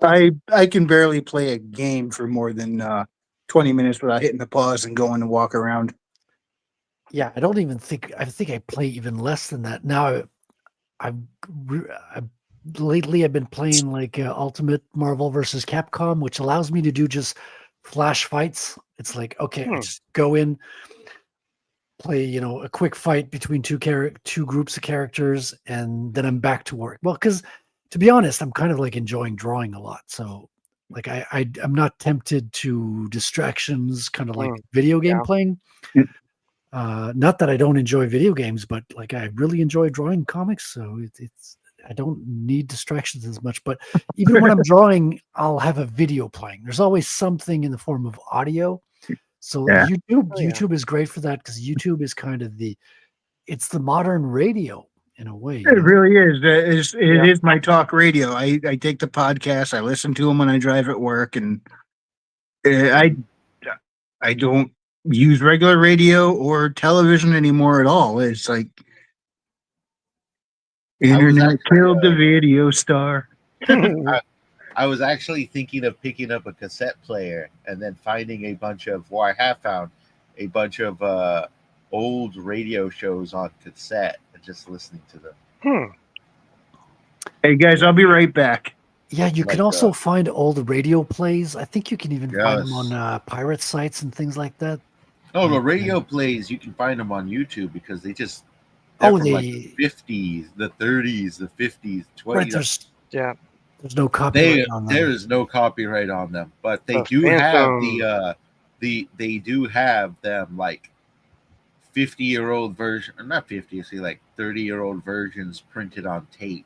E: I can barely play a game for more than 20 minutes without hitting the pause and going and walk around.
B: Yeah, I think I play even less than that. Now lately I've been playing like Ultimate Marvel versus Capcom, which allows me to do just flash fights. It's like, okay, I just go in, play, a quick fight between two groups of characters, and then I'm back to work. Well, because to be honest, I'm kind of like enjoying drawing a lot. So like I'm not tempted to distractions, kind of like video game playing. Not that I don't enjoy video games, but like I really enjoy drawing comics. So I don't need distractions as much. But even when I'm drawing, I'll have a video playing. There's always something in the form of audio. So YouTube is great for that because YouTube is kind of it's the modern radio in a way.
E: It really is. It is my talk radio. I take the podcast. I listen to them when I drive at work, and I don't use regular radio or television anymore at all. It's like internet killed the video star.
C: I was actually thinking of picking up a cassette player and then finding I have found a bunch of old radio shows on cassette and just listening to them.
E: Hey guys, I'll be right back.
B: Yeah, you can also find old radio plays. I think you can even find them on pirate sites and things like that.
C: Oh, the radio plays, you can find them on YouTube because they're from like the 50s, the 30s, the 50s, 20s.
B: Right, there's no copyright on them.
C: There is no copyright on them, but they do have they do have them like 50-year-old version, or not 50, say like 30-year-old versions printed on tape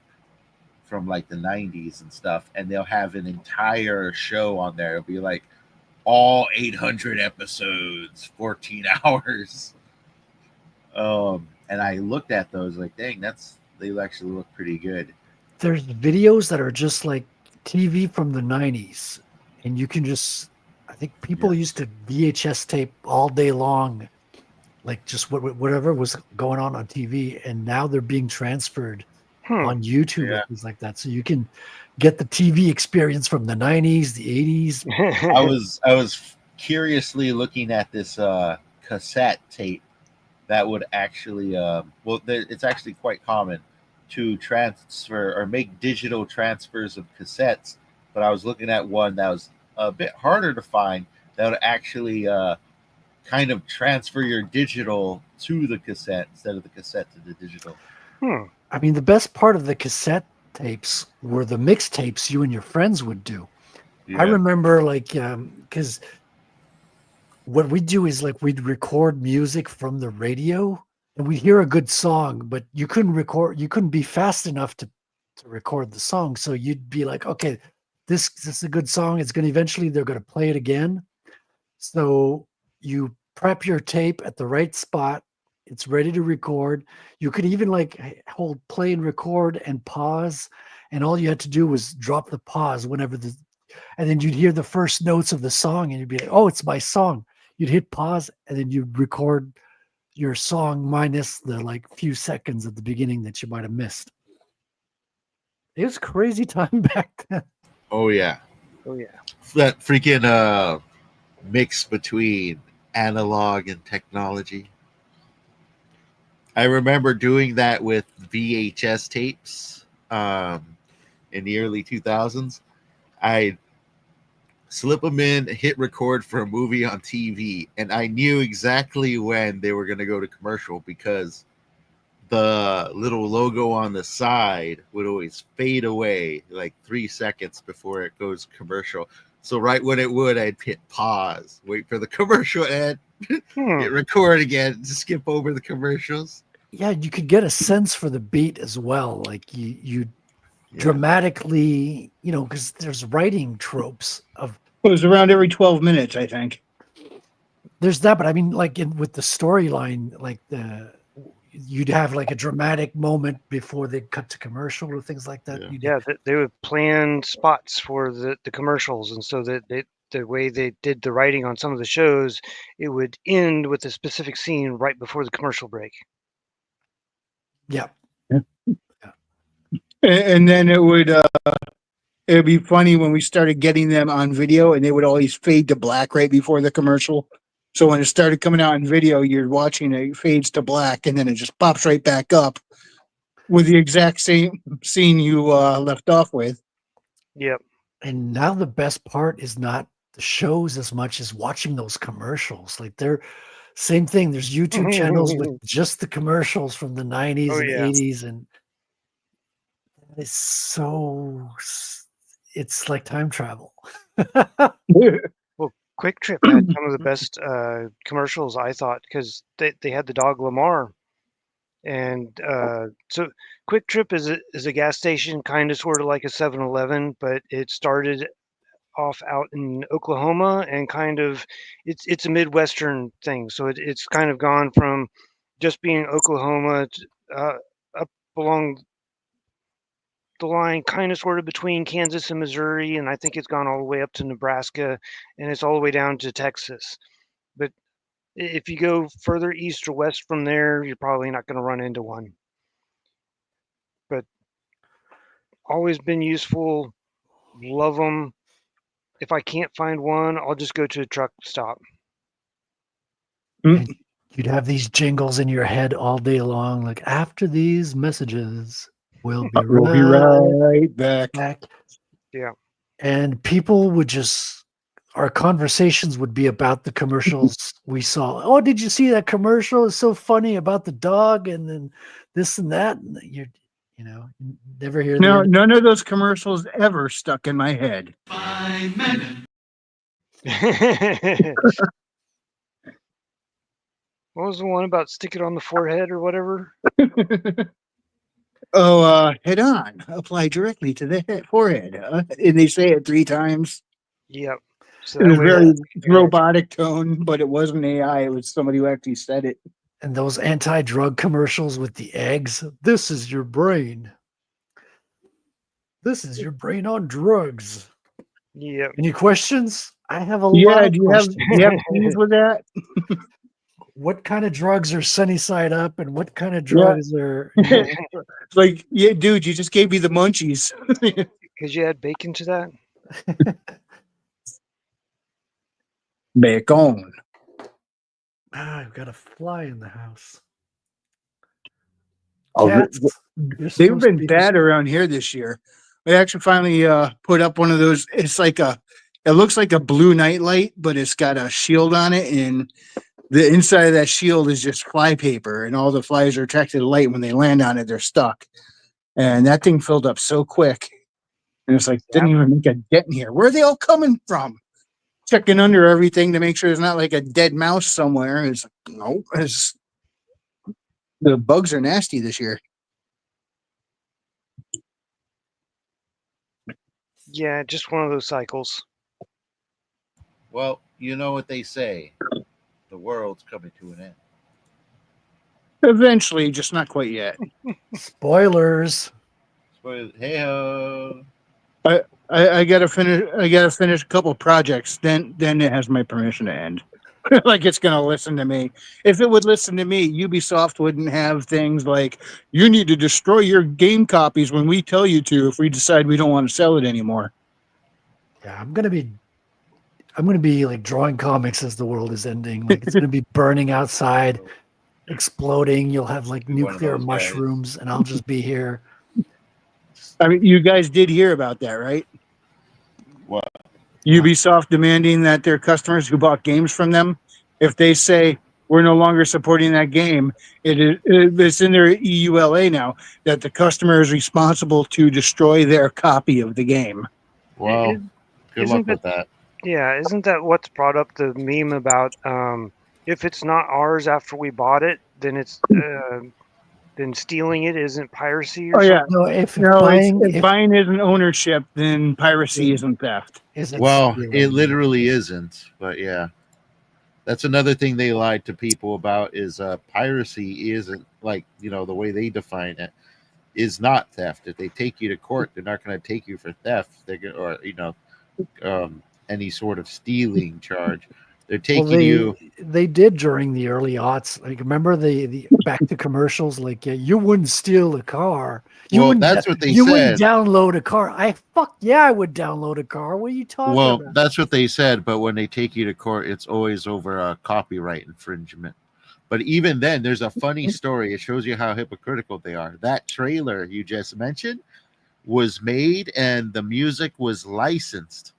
C: from like the 90s and stuff, and they'll have an entire show on there. It'll be like all 800 episodes, 14 hours. And I looked at those like, dang, they actually look pretty good.
B: There's videos that are just like TV from the 90s, and you can I think people used to VHS tape all day long, like just whatever was going on TV, and now they're being transferred on YouTube and things like that. So you can get the TV experience from the 90s, the 80s.
C: I was curiously looking at this cassette tape that would actually, it's actually quite common to transfer or make digital transfers of cassettes, but I was looking at one that was a bit harder to find that would actually kind of transfer your digital to the cassette instead of the cassette to the digital.
B: I mean, the best part of the cassette tapes were the mixtapes you and your friends would do. I remember like because what we'd do is like we'd record music from the radio, and we'd hear a good song, but you couldn't be fast enough to record the song. So you'd be like, okay, this is a good song. It's going to eventually, they're going to play it again. So you prep your tape at the right spot. It's ready to record. You could even like hold play and record and pause. And all you had to do was drop the pause whenever and then you'd hear the first notes of the song, and you'd be like, "Oh, it's my song." You'd hit pause, and then you'd record your song minus the like few seconds at the beginning that you might have missed. It was crazy time back then.
C: Oh yeah,
D: Oh yeah.
C: that freaking mix between analog and technology. I remember doing that with VHS tapes in the early 2000s. I'd slip them in, hit record for a movie on TV, and I knew exactly when they were going to go to commercial because the little logo on the side would always fade away like 3 seconds before it goes commercial. So right when it would, I'd hit pause, wait for the commercial end, hit record again, to skip over the commercials.
B: Yeah, you could get a sense for the beat as well. Like you dramatically, because there's writing tropes of.
E: It was around every 12 minutes, I think.
B: There's that, but I mean, like with the storyline, like you'd have like a dramatic moment before they cut to commercial or things like that.
D: Yeah, they would plan spots for the commercials, and so that the way they did the writing on some of the shows, it would end with a specific scene right before the commercial break.
B: Yeah.
E: And then it'd be funny when we started getting them on video, and they would always fade to black right before the commercial. So when it started coming out in video, you're watching it fades to black, and then it just pops right back up with the exact same scene you left off with.
D: Yep.
B: And now the best part is not the shows as much as watching those commercials. Like they're same thing. There's YouTube channels with just the commercials from the 90s and 80s. And it's like time travel.
D: Well, Quick Trip had some of the best commercials, I thought, because they had the dog Lamar. And so Quick Trip is a gas station, kind of sort of like a 7-Eleven, but it started off out in Oklahoma, and kind of it's a Midwestern thing. So it's kind of gone from just being Oklahoma up along the line, kind of sort of between Kansas and Missouri, and I think it's gone all the way up to Nebraska, and it's all the way down to Texas. But if you go further east or west from there, you're probably not going to run into one. But always been useful. Love them. If I can't find one, I'll just go to a truck stop.
B: And you'd have these jingles in your head all day long, like after these messages, we'll be
E: right back.
D: Yeah.
B: And people would our conversations would be about the commercials we saw. Oh, did you see that commercial? It's so funny about the dog, and then this and that. And you never hear
E: No, none of those commercials ever stuck in my head.
F: 5 minutes.
D: What was the one about stick it on the forehead or whatever?
E: Head on, apply directly to the forehead. And they say it 3 times.
D: Yep. So
E: It was very robotic tone, but it wasn't AI. It was somebody who actually said it.
B: And those anti-drug commercials with the eggs. This is your brain. This is your brain on drugs.
D: Yep.
B: Any questions? I have a lot of questions.
E: Do you have keys with that?
B: What kind of drugs are sunny side up, and what kind of drugs are?
E: Like, yeah, dude, you just gave me the munchies.
D: Because you add bacon to that.
E: Bacon.
B: I've got a fly in the house.
E: Oh,
B: Cats,
E: they've been bad around here this year. We actually finally put up one of those. It's like it looks like a blue nightlight, but it's got a shield on it, and the inside of that shield is just fly paper, and all the flies are attracted to light. When they land on it, they're stuck. And that thing filled up so quick. And it's like, didn't even make a dent in here. Where are they all coming from? Checking under everything to make sure there's not like a dead mouse somewhere. It's like, no, the bugs are nasty this year.
D: Yeah, just one of those cycles.
C: Well, you know what they say. The world's coming to an end.
E: Eventually, just not quite yet.
B: Spoilers.
C: Hey ho.
E: I gotta finish. I gotta finish a couple projects. Then it has my permission to end. Like it's gonna listen to me. If it would listen to me, Ubisoft wouldn't have things like you need to destroy your game copies when we tell you to. If we decide we don't want to sell it anymore.
B: Yeah, I'm gonna be like drawing comics as the world is ending. Like it's gonna be burning outside, exploding. You'll have like
C: Be one of
B: nuclear
C: those guys.
B: mushrooms, and I'll just be here.
E: I mean, you guys did hear about that, right?
C: What?
E: Ubisoft demanding that their customers who bought games from them, if they say we're no longer supporting that game, it's in their EULA now that the customer is responsible to destroy their copy of the game.
C: Well, good
D: isn't
C: luck with that.
D: Yeah, isn't that what's brought up the meme about if it's not ours after we bought it, then it's then stealing it isn't piracy or
E: Oh yeah,
B: No, if
E: no,
B: buying
E: if buying isn't ownership, then piracy isn't theft.
B: isn't
C: Well,
B: stealing,
C: it literally isn't, but yeah. That's another thing they lied to people about is piracy isn't like, the way they define it is not theft. If they take you to court, they're not going to take you for theft. They're gonna, or any sort of stealing charge. They're taking you.
B: They did during the early aughts. Like remember the back to commercials. Like you wouldn't steal a car.
C: Well, that's what they
B: You
C: said.
B: wouldn't download a car. I would download a car. What are you talking
C: Well,
B: about?
C: that's what they said, but when they take you to court, it's always over a copyright infringement. But even then, there's a funny story. It shows you how hypocritical they are. That trailer you just mentioned was made and the music was licensed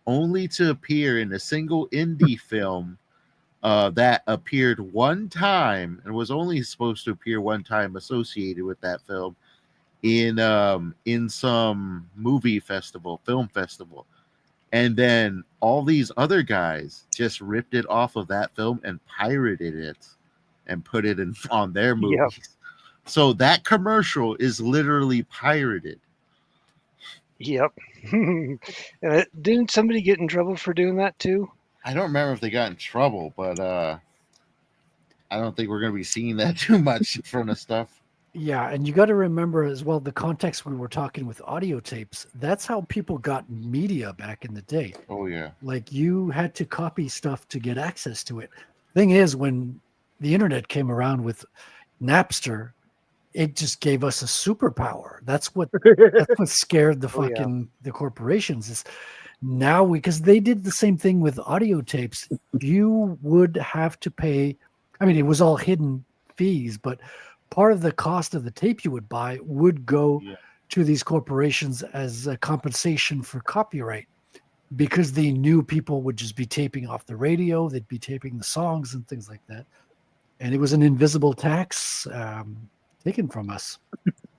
C: only to appear in a single indie film that appeared one time and was only supposed to appear one time associated with that film in some movie festival, film festival. And then all these other guys just ripped it off of that film and pirated it and put it on their movies.
D: Yep.
C: So that commercial is literally pirated.
D: Yep. Didn't somebody get in trouble for doing that too?
C: I don't remember if they got in trouble, but I don't think we're going to be seeing that too much from the stuff.
B: Yeah, and you got to remember as well the context when we're talking with audio tapes. That's how people got media back in the day.
C: Oh yeah.
B: Like you had to copy stuff to get access to it. Thing is, when the internet came around with Napster, it just gave us a superpower. That's what scared the fucking the corporations is now because they did the same thing with audio tapes. You would have to pay. I mean, it was all hidden fees, but part of the cost of the tape you would buy would go to these corporations as a compensation for copyright because they knew people would just be taping off the radio. They'd be taping the songs and things like that. And it was an invisible tax taken from us.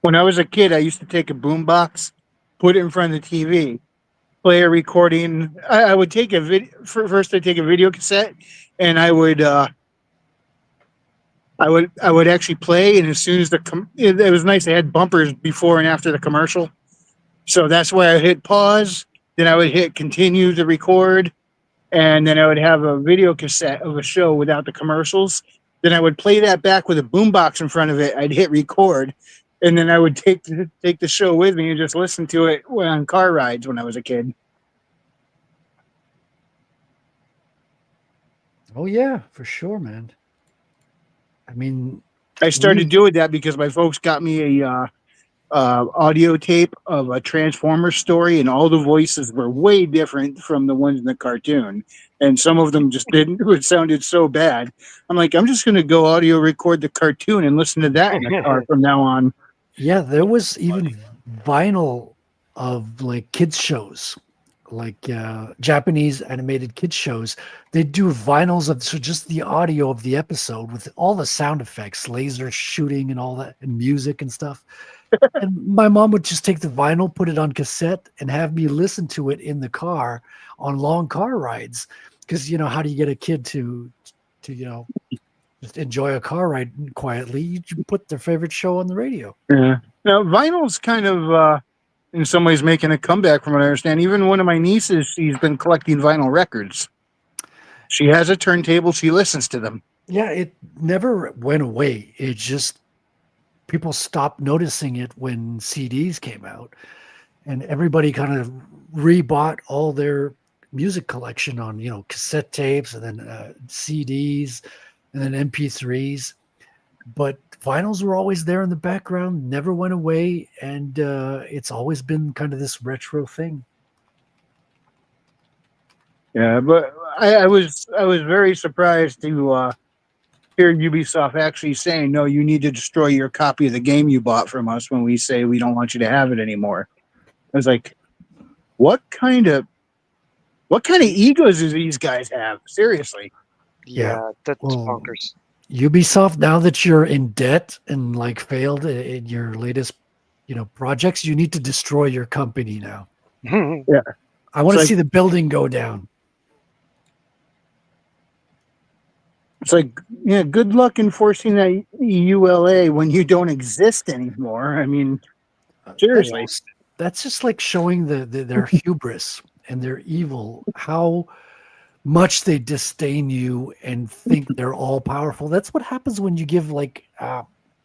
E: When I was a kid, I used to take a boombox, put it in front of the TV, play a recording. I would take a video. First, I'd take a video cassette, and I would actually play. And as soon as it was nice. They had bumpers before and after the commercial, so that's why I hit pause. Then I would hit continue to record, and then I would have a video cassette of a show without the commercials. Then I would play that back with a boombox in front of it. I'd hit record, and then I would take the show with me and just listen to it on car rides when I was a kid.
B: Oh yeah, for sure, man. I mean,
E: I started doing that because my folks got me a audio tape of a Transformers story, and all the voices were way different from the ones in the cartoon, and some of them just didn't. It sounded so bad. I'm like, I'm just going to go audio record the cartoon and listen to that in the car from now on.
B: yeah, there was even vinyl of like kids shows, like Japanese animated kids shows. They do vinyls of just the audio of the episode with all the sound effects, laser shooting and all that, and music and stuff. And my mom would just take the vinyl, put it on cassette, and have me listen to it in the car on long car rides. Because how do you get a kid to just enjoy a car ride quietly? You put their favorite show on the radio.
E: Yeah. Now vinyl's kind of in some ways making a comeback from what I understand. Even one of my nieces, she's been collecting vinyl records. She has a turntable. She listens to them.
B: Yeah, it never went away. It just people stopped noticing it when CDs came out. and everybody kind of rebought all their music collection on cassette tapes and then CDs and then MP3s. But vinyls were always there in the background, never went away, and it's always been kind of this retro thing.
E: Yeah, but I was very surprised to hear Ubisoft actually saying, "No, you need to destroy your copy of the game you bought from us when we say we don't want you to have it anymore." I was like, what kind of egos do these guys have? Seriously.
D: Yeah, that's
B: Well,
D: bonkers.
B: Ubisoft, now that you're in debt and like failed in your latest projects, you need to destroy your company now.
E: Yeah.
B: I want to
E: It's
B: see the building go down.
E: It's like, yeah, good luck enforcing that ULA when you don't exist anymore. I mean, seriously.
B: That's just like showing their hubris and their evil, how much they disdain you and think they're all powerful. That's what happens when you give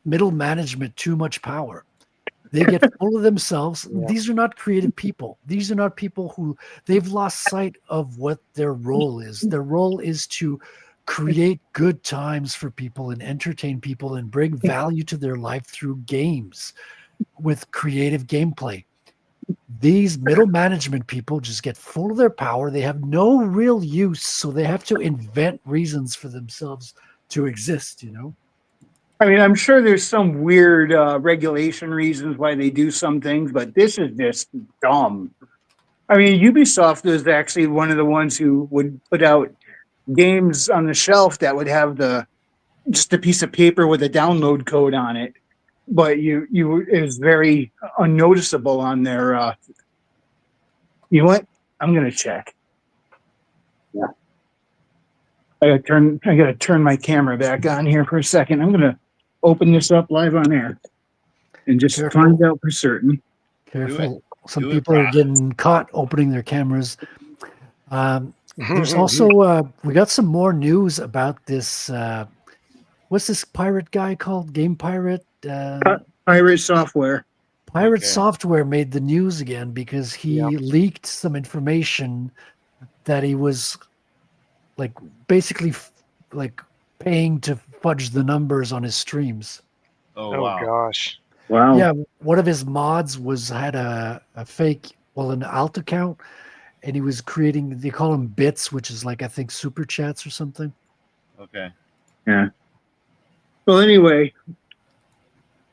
B: middle management too much power. They get full of themselves.
D: Yeah.
B: These are not creative people. These are not people who they've lost sight of what their role is. Their role is to create good times for people and entertain people and bring value to their life through games with creative gameplay. These middle management people just get full of their power. They have no real use, so they have to invent reasons for themselves to exist,
E: I mean, I'm sure there's some weird regulation reasons why they do some things, but this is just dumb. I mean, Ubisoft is actually one of the ones who would put out games on the shelf that would have just a piece of paper with a download code on it, but it was very unnoticeable on their. You know what? I'm gonna check. Yeah, I gotta turn my camera back on here for a second. I'm gonna open this up live on air and just
B: Careful.
E: find out for certain.
B: Careful. Some
C: Do it,
B: people are
C: Brock.
B: getting caught opening their cameras. There's also we got some more news about this. What's this pirate guy called? Game Pirate.
E: Pirate Software.
B: Pirate
C: Okay.
B: Software made the news again because he
D: Yeah.
B: leaked some information that he was basically paying to fudge the numbers on his streams.
C: Oh,
D: Oh
C: wow.
D: gosh.
E: Wow.
B: Yeah, one of his mods had a fake, an alt account, and he was creating. They call them bits, which is I think super chats or something.
C: Okay.
E: Yeah. Well, anyway,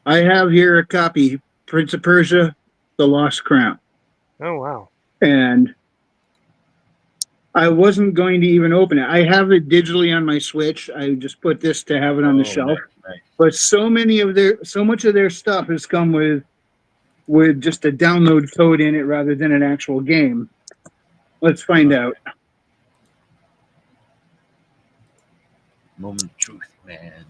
E: I have here a copy, Prince of Persia, The Lost Crown.
D: Oh wow.
E: And I wasn't going to even open it. I have it digitally on my Switch. I just put this to have it on the shelf.
C: Nice.
E: But so much of their stuff has come with just a download code in it rather than an actual game. Let's find out.
C: Moment of truth, man.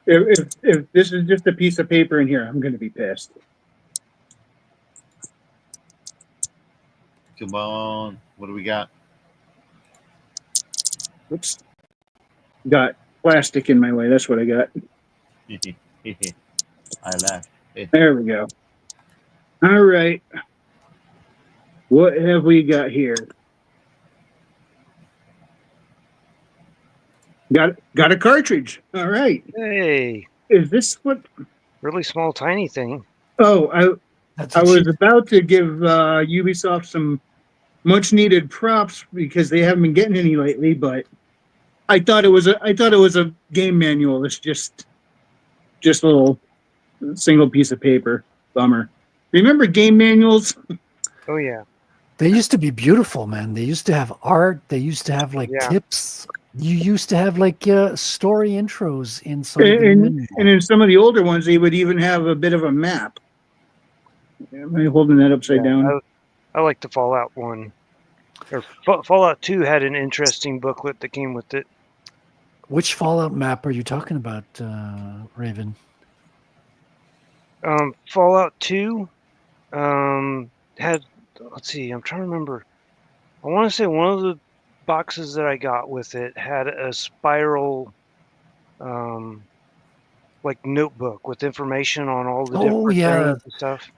E: If this is just a piece of paper in here, I'm going to be pissed.
C: Come on. What do we got?
E: Oops. Got plastic in my way. That's what I got.
C: I laugh.
E: There we go. All right. What have we got here? Got a cartridge. All right.
D: Hey,
E: Is this what?
D: really small, tiny thing.
E: Oh,
B: That's
E: I
B: what
E: was about to give Ubisoft some much needed props because they haven't been getting any lately, but I thought it was a game manual. It's just a little single piece of paper. Bummer. Remember game manuals?
D: Oh yeah.
B: They used to be beautiful, man. They used to have art. They used to have
D: Yeah.
B: tips. You used to have story intros inside the
E: And
B: menu.
E: in some of the older ones, they would even have a bit of a map. Am I holding that upside down?
D: I like the Fallout one. Or Fallout 2 had an interesting booklet that came with it.
B: Which Fallout map are you talking about, Raven?
D: Fallout 2 had, let's see, I'm trying to remember. I want to say one of the boxes that I got with it had a spiral notebook with information on all the
B: Oh,
D: different
B: yeah.
D: things and stuff.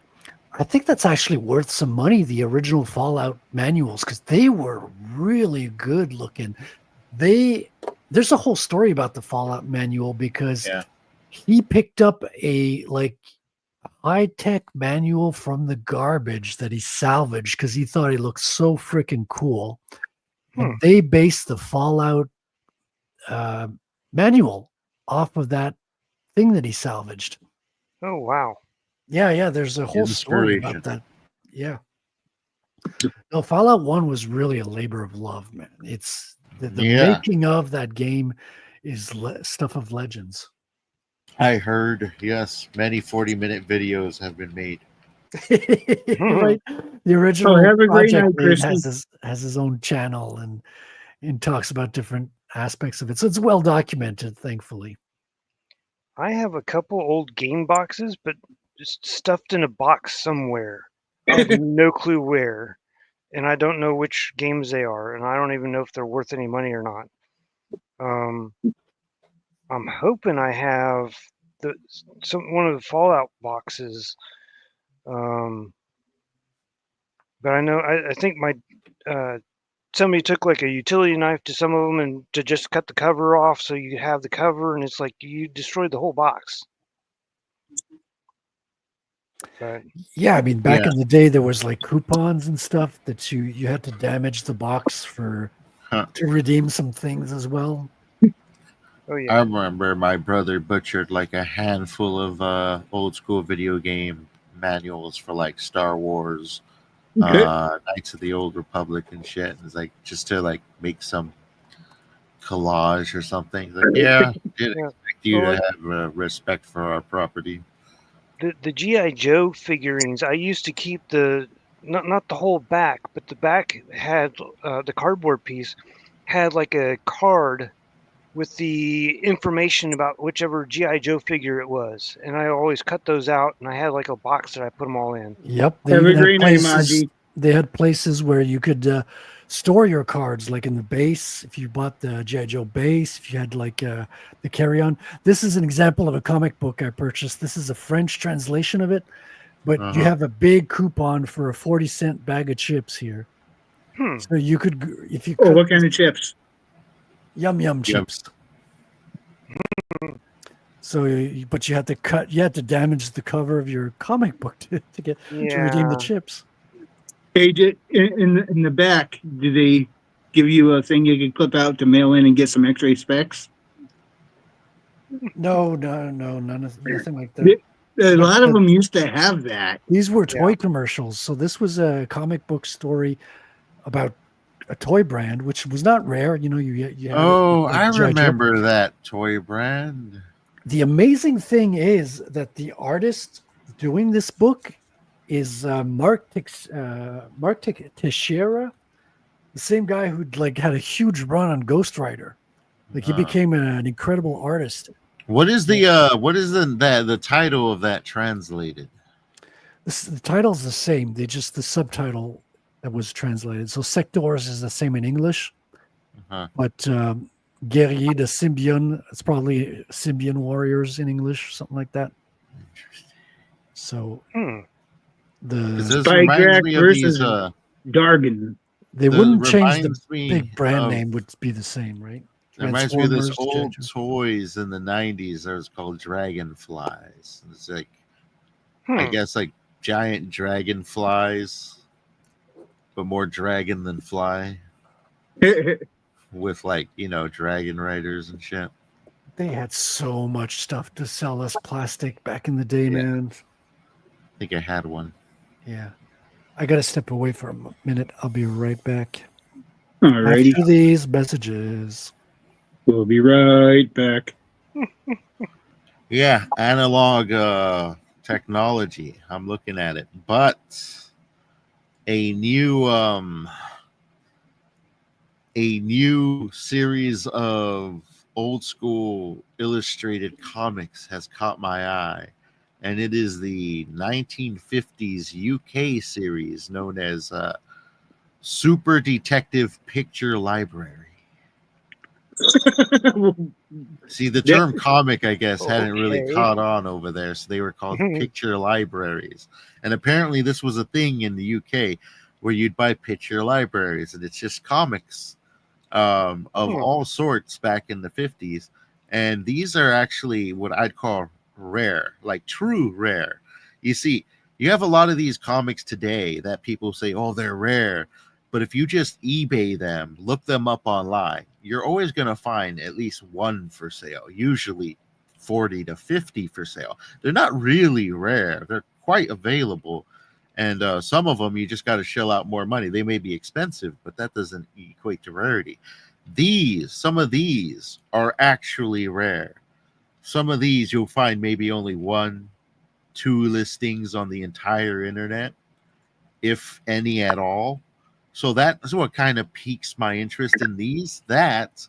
B: I think that's actually worth some money, the original Fallout manuals, because they were really good looking. There's a whole story about the Fallout manual because
C: Yeah.
B: he picked up a high-tech manual from the garbage that he salvaged because he thought it looked so freaking cool. And they based the Fallout manual off of that thing that he salvaged.
D: Oh wow.
B: Yeah, there's a whole story about that. Yeah. No, Fallout 1 was really a labor of love, man. It's the making of that game is stuff of legends.
C: I heard, yes, many 40-minute videos have been made.
B: Right. The original
E: have a great
B: project
E: night,
B: lead
E: Christy.
B: has his own channel and talks about different aspects of it. So it's well documented, thankfully.
D: I have a couple old game boxes, but just stuffed in a box somewhere. I have no clue where, and I don't know which games they are, and I don't even know if they're worth any money or not. I'm hoping I have one of the Fallout boxes, but I know I think my somebody took like a utility knife to some of them and to just cut the cover off so you have the cover, and it's like you destroyed the whole box. But
B: yeah, I mean, back in the day, there was like coupons and stuff that you had to damage the box to redeem some things as well.
D: Oh yeah,
C: I remember my brother butchered like a handful of old school video game manuals for like Star Wars, Knights of the Old Republic and shit. And it's like just to like make some collage or something. Like, yeah, didn't expect you to have respect for our property.
D: the GI Joe figurines. I used to keep not the whole back, but the back had the cardboard piece had like a card with the information about whichever GI Joe figure it was, and I always cut those out, and I had like a box that I put them all in.
B: Yep, they
E: Have a
B: even had
E: great night,
B: places.
E: Maji.
B: They had places where you could store your cards, like in the base. If you bought the GI Joe base, if you had like the carry-on. This is an example of a comic book I purchased. This is a French translation of it, but you have a big coupon for a 40-cent bag of chips here. So you could, if you.
E: Oh, what kind of chips?
B: Yum chips. So, but you had to damage the cover of your comic book to redeem the chips.
E: Hey, in the back, do they give you a thing you can clip out to mail in and get some X-ray specs?
B: No, nothing like that.
E: A lot of them used to have that.
B: These were toy commercials. So this was a comic book story about a toy brand, which was not rare. You know, you had
C: I remember that toy brand.
B: The amazing thing is that the artist doing this book is Mark Teixeira, the same guy who like had a huge run on Ghost Rider. Like he became an incredible artist.
C: What is the title of that translated?
B: The title's the same. The subtitle that was translated. So Sectors is the same in English, but Guerrier de Symbion, it's probably Symbion Warriors in English, something like that. So the
E: Spycrack versus Dargan.
B: They wouldn't change the big brand name, would be the same, right?
C: It reminds me of this old toys in the 90s that was called Dragonflies. It's like, I guess like giant dragonflies, but more dragon than fly. With like, dragon riders and shit.
B: They had so much stuff to sell us plastic back in the day, man.
C: I think I had one.
B: Yeah. I got to step away for a minute. I'll be right back.
E: Alrighty.
B: After these messages.
E: We'll be right back.
C: Yeah, analog technology. I'm looking at it. But a new series of old school illustrated comics has caught my eye, and it is the 1950s UK series known as Super Detective Picture Library. See, the term comic, I guess, hadn't really
D: Okay.
C: caught on over there, so they were called picture libraries. And apparently, this was a thing in the UK where you'd buy picture libraries, and it's just comics of all sorts back in the 50s. And these are actually what I'd call rare, like true rare. You see, you have a lot of these comics today that people say, oh, they're rare. But if you just eBay them, look them up online, you're always going to find at least one for sale, usually 40 to 50 for sale. They're not really rare. They're quite available. And some of them, you just got to shell out more money. They may be expensive, but that doesn't equate to rarity. Some of these are actually rare. Some of these you'll find maybe only 1, 2 listings on the entire internet, if any at all. So that's what kind of piques my interest in these. That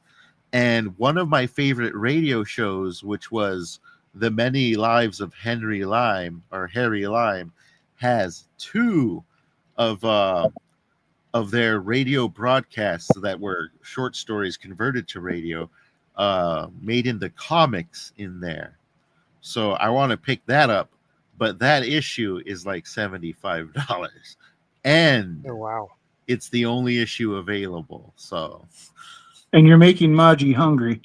C: and one of my favorite radio shows, which was The Many Lives of Henry Lime, or Harry Lime, has 2 of their radio broadcasts that were short stories converted to radio, made into comics in there. So I want to pick that up, but that issue is like $75, and
D: Oh, wow.
C: it's the only issue available. So,
E: And you're making Maji hungry.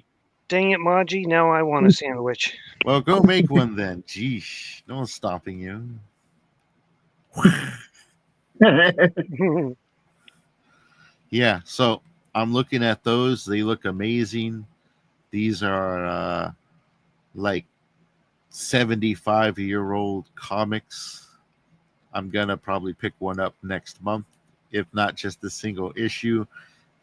D: Dang it, Maji. Now I want a sandwich.
C: well, go make one then. Geesh, no one's stopping you. Yeah, so I'm looking at those. They look amazing. These are like 75-year-old comics. I'm gonna probably pick one up next month, if not just a single issue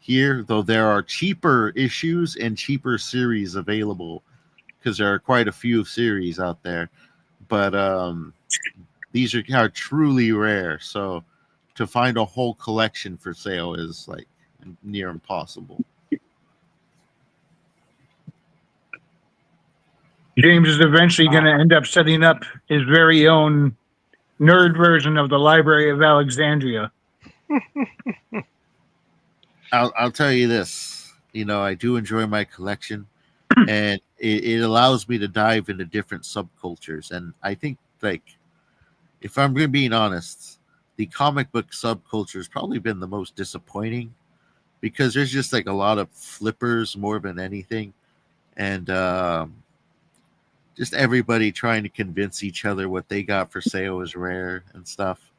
C: here, though there are cheaper issues and cheaper series available because there are quite a few series out there. But these are truly rare. So to find a whole collection for sale is like near impossible.
E: James is eventually going to end up setting up his very own nerd version of the Library of Alexandria.
C: I'll tell you this, I do enjoy my collection, and it allows me to dive into different subcultures. And I think, like, if I'm being honest, the comic book subculture has probably been the most disappointing because there's just like a lot of flippers more than anything, and just everybody trying to convince each other what they got for sale is rare and stuff.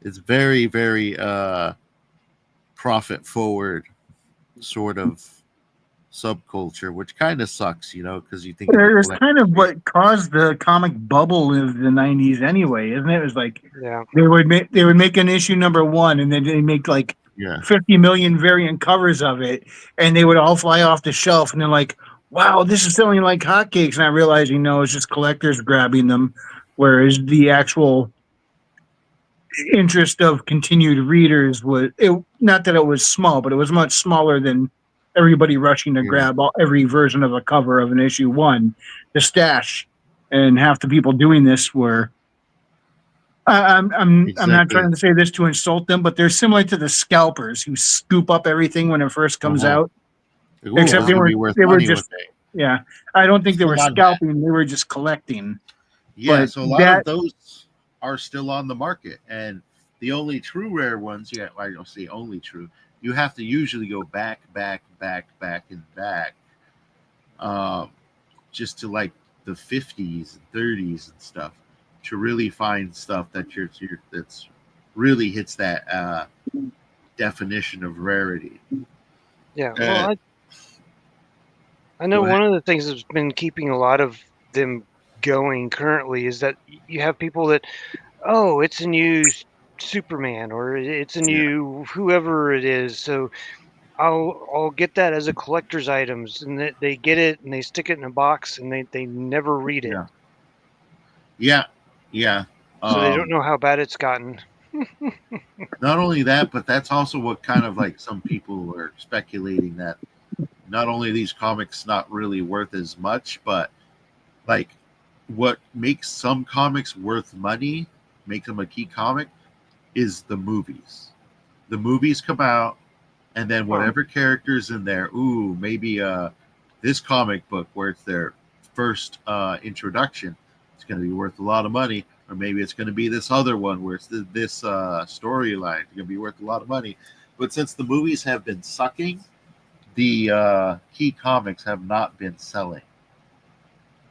C: It's very, very profit forward sort of subculture, which kind of sucks, because you think
E: It's kind of what caused the comic bubble of the 90s anyway, isn't it? It was like they would make an issue number 1, and then they make like 50 million variant covers of it, and they would all fly off the shelf, and they're like, wow, this is selling like hotcakes. Not realizing, no, it's just collectors grabbing them, whereas the actual interest of continued readers was not that it was small, but it was much smaller than everybody rushing to grab every version of a cover of an issue 1 to stash. And half the people doing this were I'm not trying to say this to insult them, but they're similar to the scalpers who scoop up everything when it first comes out. Except they were just I don't think they were scalping, they were just collecting.
C: Yeah, so a lot of those are still on the market, and the only true rare ones, I don't say only true, you have to usually go back, just to like the 50s and 30s and stuff to really find stuff that that's really hits that definition of rarity.
D: Yeah, well, I know one of the things that's been keeping a lot of them going currently is that you have people that, oh, it's a new Superman or it's a new whoever it is, so I'll get that as a collector's items, and they get it and they stick it in a box and they never read it.
C: Yeah.
D: So they don't know how bad it's gotten.
C: Not only that, but that's also what kind of like some people are speculating that not only are these comics not really worth as much, but like what makes some comics worth money, make them a key comic, is the movies. The movies come out, and then whatever characters in there. Ooh, maybe this comic book where it's their first introduction, it's going to be worth a lot of money, or maybe it's going to be this other one where it's this storyline going to be worth a lot of money. But since the movies have been sucking, the key comics have not been selling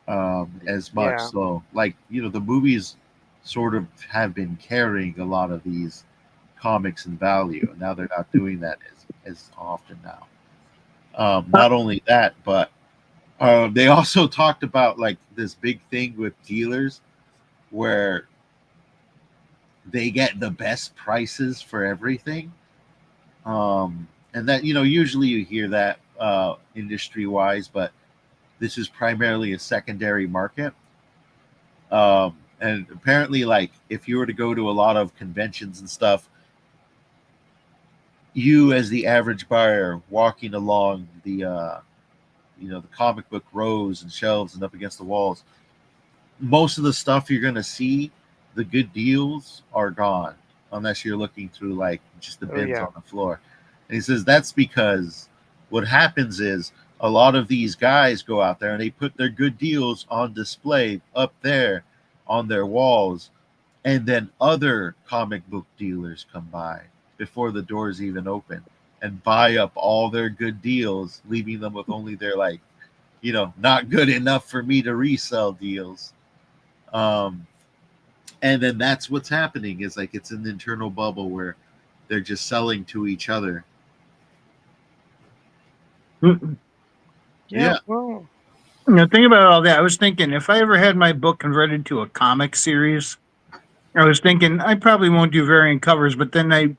C: as much.
D: Yeah.
C: So, like, the movies sort of have been carrying a lot of these comics in value. And now they're not doing that as often now. Not only that, but they also talked about like this big thing with dealers where they get the best prices for everything. And that, usually you hear that industry wise, but this is primarily a secondary market. And apparently, like, if you were to go to a lot of conventions and stuff, you as the average buyer walking along the comic book rows and shelves and up against the walls, most of the stuff you're going to see, the good deals are gone unless you're looking through like just the bins on the floor. And he says that's because what happens is a lot of these guys go out there and they put their good deals on display up there on their walls, and then other comic book dealers come by before the doors even open and buy up all their good deals, leaving them with only their like, not good enough for me to resell deals. And then that's what's happening is like it's an internal bubble where they're just selling to each other. Yeah.
D: Well,
E: Think about all that. I was thinking if I ever had my book converted to a comic series, I was thinking I probably won't do variant covers, but then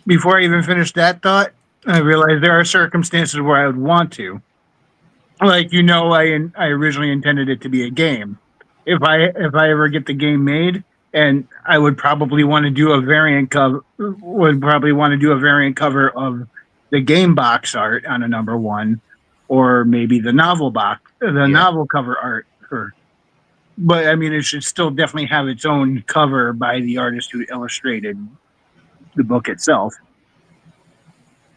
E: before I even finished that thought, I realized there are circumstances where I would want to. Like, I originally intended it to be a game. If I ever get the game made, and I would probably want to do a variant cover. Would probably want to do a variant cover of the game box art on a #1, or maybe the novel novel cover art. But I mean, it should still definitely have its own cover by the artist who illustrated the book itself.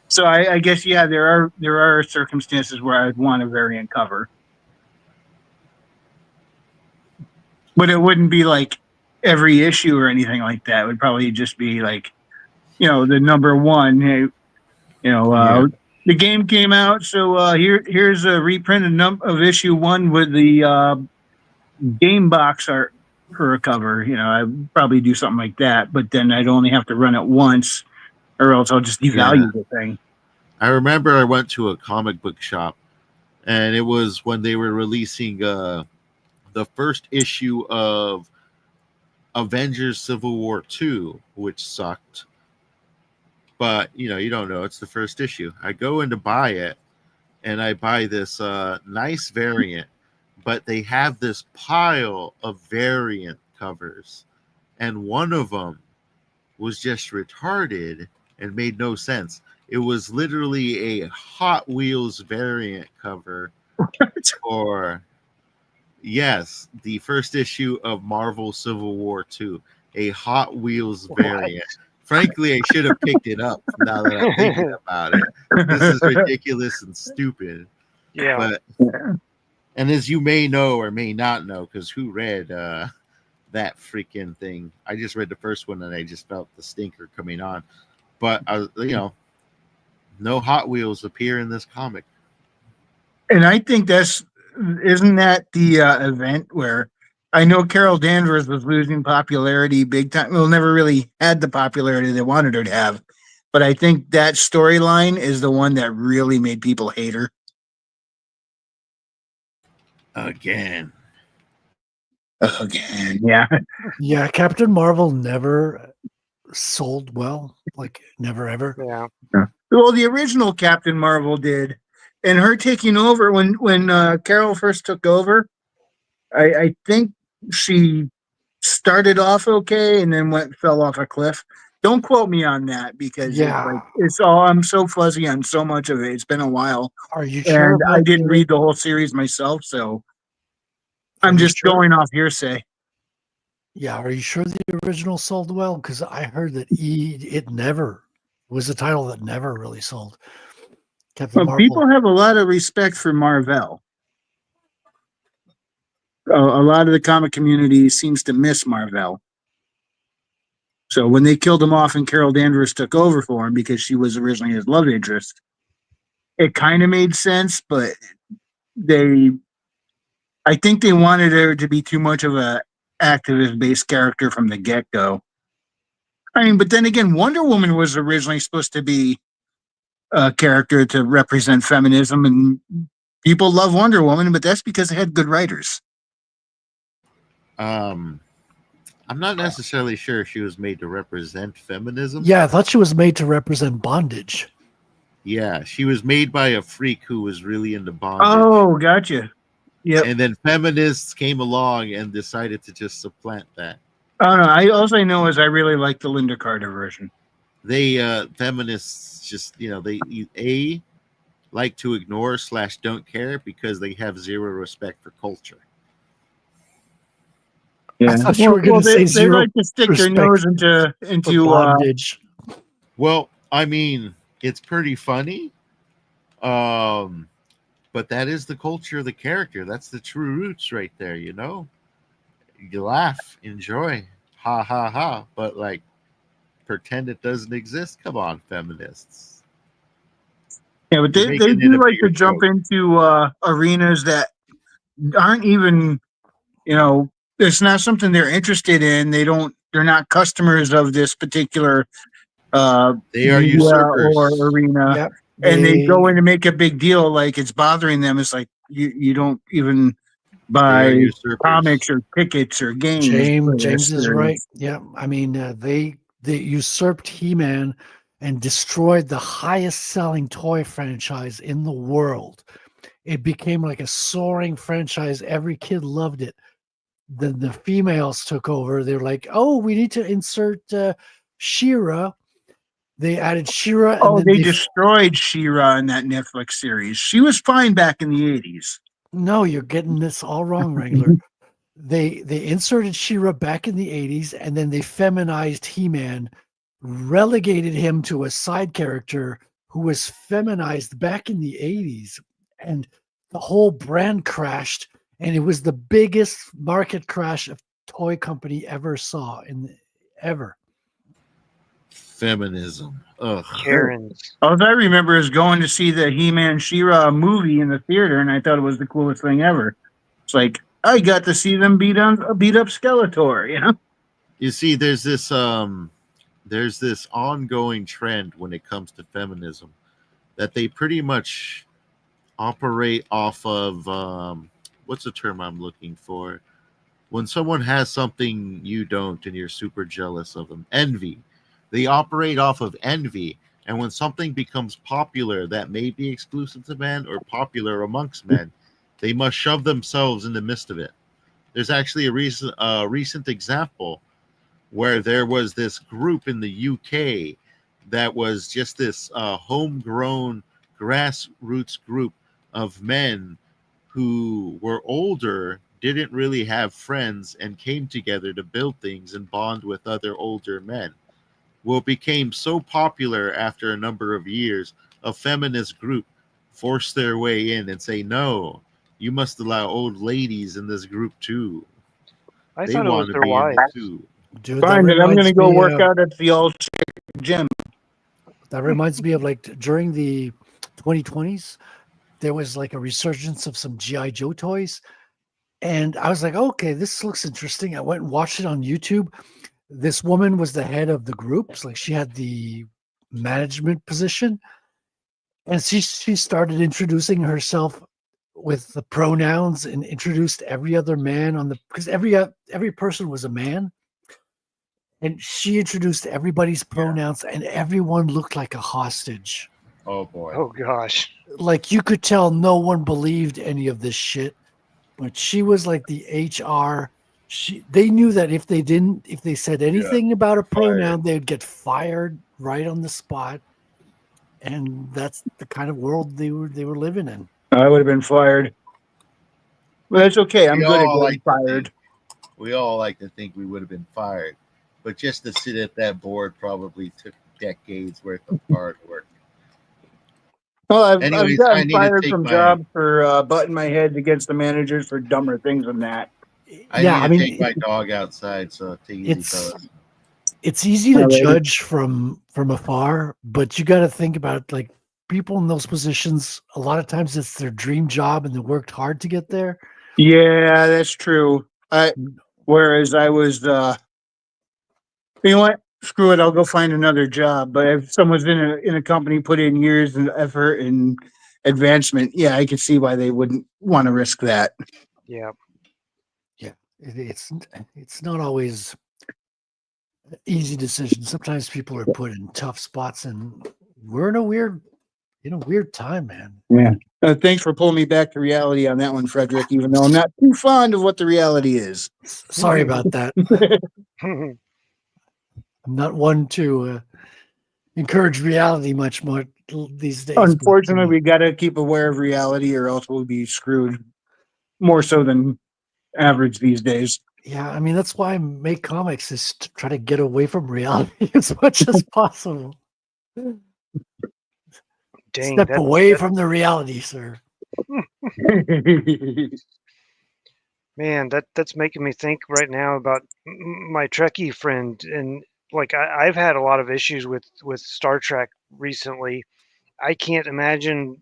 E: So I guess there are circumstances where I'd want a variant cover, but it wouldn't be like every issue or anything like that. It would probably just be like, the #1. Hey, the game came out, so here's a reprint of issue 1 with the game box art for a cover. I'd probably do something like that, but then I'd only have to run it once, or else I'll just devalue the thing.
C: I remember I went to a comic book shop, and it was when they were releasing the first issue of Avengers Civil War 2, which sucked. But, you don't know. It's the first issue. I go in to buy it, and I buy this nice variant, but they have this pile of variant covers, and one of them was just retarded and made no sense. It was literally a Hot Wheels variant cover for, yes, the first issue of Marvel Civil War 2, a Hot Wheels variant. Frankly, I should have picked it up now that I'm thinking about it. This is ridiculous and stupid.
D: Yeah.
C: And as you may know or may not know, because who read that freaking thing? I just read the first one and I just felt the stinker coming on. But, no Hot Wheels appear in this comic.
E: And I think isn't that the event where I know Carol Danvers was losing popularity big time. Well, never really had the popularity they wanted her to have. But I think that storyline is the one that really made people hate her.
C: Again,
E: yeah.
B: Yeah, Captain Marvel never sold well, like never ever.
D: Yeah.
E: Well, the original Captain Marvel did, and her taking over when Carol first took over, I think she started off okay and then fell off a cliff. Don't quote me on that because it's all I'm so fuzzy on so much of it. It's been a while.
B: Are you sure?
E: And I didn't read the whole series myself, so I'm just going off hearsay.
B: Yeah, are you sure the original sold well? Because I heard that it never was a title that never really sold. Captain
E: Well,
B: Marvel.
E: people have a lot of respect for Marvel. A lot of the comic community seems to miss Marvel. So when they killed him off and Carol Danvers took over for him because she was originally his love interest, it kind of made sense, but I think they wanted her to be too much of a activist-based character from the get-go. I mean, but then again, Wonder Woman was originally supposed to be a character to represent feminism, and people love Wonder Woman, but that's because they had good writers.
C: I'm not necessarily sure she was made to represent feminism.
B: Yeah, I thought she was made to represent bondage.
C: Yeah, she was made by a freak who was really into bondage.
E: Oh, gotcha. Yep.
C: And then feminists came along and decided to just supplant that.
E: Oh no, all I know is I really like the Linda Carter version.
C: They feminists just they like to ignore / don't care because they have zero respect for culture.
B: I thought you were going to say
E: they
B: zero
E: like to stick their
B: respect
E: nose
B: for
E: into
B: bondage.
C: Well, I mean, it's pretty funny. But that is the culture of the character. That's the true roots right there, you know? You laugh, enjoy, ha ha ha, but like pretend it doesn't exist. Come on, feminists.
E: yeah, but they do like to jump into arenas that aren't even, it's not something they're interested in. They're not customers of this particular
C: they are
E: media
C: usurpers
E: or arena.
B: Yep.
E: And they go in to make a big deal like it's bothering them. It's like you don't even buy comics or tickets or games.
B: James is right. Yeah, I mean they usurped He-Man and destroyed the highest selling toy franchise in the world. It became like a soaring franchise. Every kid loved it. Then the females took over. They're like, oh, we need to insert She-Ra. They added She-Ra.
E: And they destroyed She-Ra in that Netflix series. She was fine back in the 80s.
B: No, you're getting this all wrong, Wrangler. They inserted She-Ra back in the 80s, and then they feminized He-Man, relegated him to a side character who was feminized back in the 80s, and the whole brand crashed, and it was the biggest market crash a toy company ever saw ever.
C: Feminism. Ugh.
D: Karens.
E: All I remember is going to see the He-Man She-Ra movie in the theater, and I thought it was the coolest thing ever. It's like I got to see them beat up Skeletor, you know.
C: You see, there's this ongoing trend when it comes to feminism that they pretty much operate off of what's the term I'm looking for? When someone has something you don't and you're super jealous of them, envy. They operate off of envy, and when something becomes popular that may be exclusive to men or popular amongst men, they must shove themselves in the midst of it. There's actually a recent example where there was this group in the UK that was just this homegrown grassroots group of men who were older, didn't really have friends, and came together to build things and bond with other older men. Well, it became so popular after a number of years, a feminist group forced their way in and say, no, you must allow old ladies in this group too.
D: I thought it was their wives.
C: Too.
B: Dude,
E: fine, I'm going to go work out at the old gym.
B: That reminds me of like during the 2020s, there was like a resurgence of some G.I. Joe toys. And I was like, okay, this looks interesting. I went and watched it on YouTube. This woman was the head of the groups. Like she had the management position. And she started introducing herself with the pronouns and introduced every other man because every person was a man. And she introduced everybody's pronouns, and everyone looked like a hostage.
C: Oh boy.
D: Oh gosh.
B: Like you could tell no one believed any of this shit. But she was like the HR. They knew that if they said anything about a pronoun, they'd get fired right on the spot. And that's the kind of world they were living in.
E: I would have been fired. Well, that's okay. I'm good at getting fired.
C: We all like to think we would have been fired. But just to sit at that board probably took decades worth of hard work.
E: Well, I've
C: Anyways, I
E: gotten
C: need to
E: fired
C: take
E: from
C: my
E: jobs for butting my heads against the managers for dumber things than that.
C: I
B: Yeah,
C: need
B: I
C: to take
B: mean,
C: my dog outside. So take it easy,
B: it's
C: fellas.
B: it's easy to
E: Alrighty.
B: judge from afar, but you got to think about like people in those positions. A lot of times, it's their dream job, and they worked hard to get there.
E: Yeah, that's true. Whereas I was, you know what? Screw it. I'll go find another job. But if someone's in a company, put in years and effort and advancement, yeah, I could see why they wouldn't want to risk that.
D: Yeah.
B: Yeah, it's not always an easy decision. Sometimes people are put in tough spots, and we're in a weird time, man.
E: Yeah. Thanks for pulling me back to reality on that one, Frederick. Even though I'm not too fond of what the reality is.
B: Sorry about that. I'm not one to encourage reality much more these days.
E: Unfortunately, we got to keep aware of reality, or else we'll be screwed more so than average these days.
B: Yeah, I mean that's why I make comics, is to try to get away from reality as much as possible.
D: Dang,
B: Step away from the reality, sir.
D: man, that's making me think right now about my Trekkie friend, and like I've had a lot of issues with Star Trek recently. I can't imagine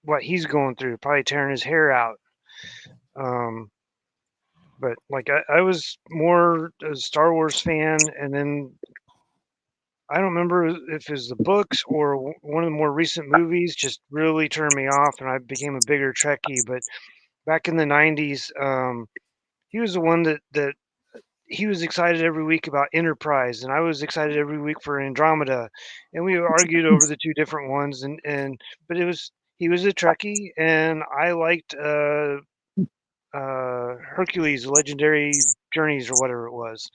D: what he's going through, probably tearing his hair out. But like I was more a Star Wars fan, and then I don't remember if it was the books or one of the more recent movies just really turned me off, and I became a bigger Trekkie. But back in the '90s, he was the one that he was excited every week about Enterprise, and I was excited every week for Andromeda, and we argued over the two different ones. And but he was a Trekkie, and I liked Hercules, Legendary Journeys, or whatever it was.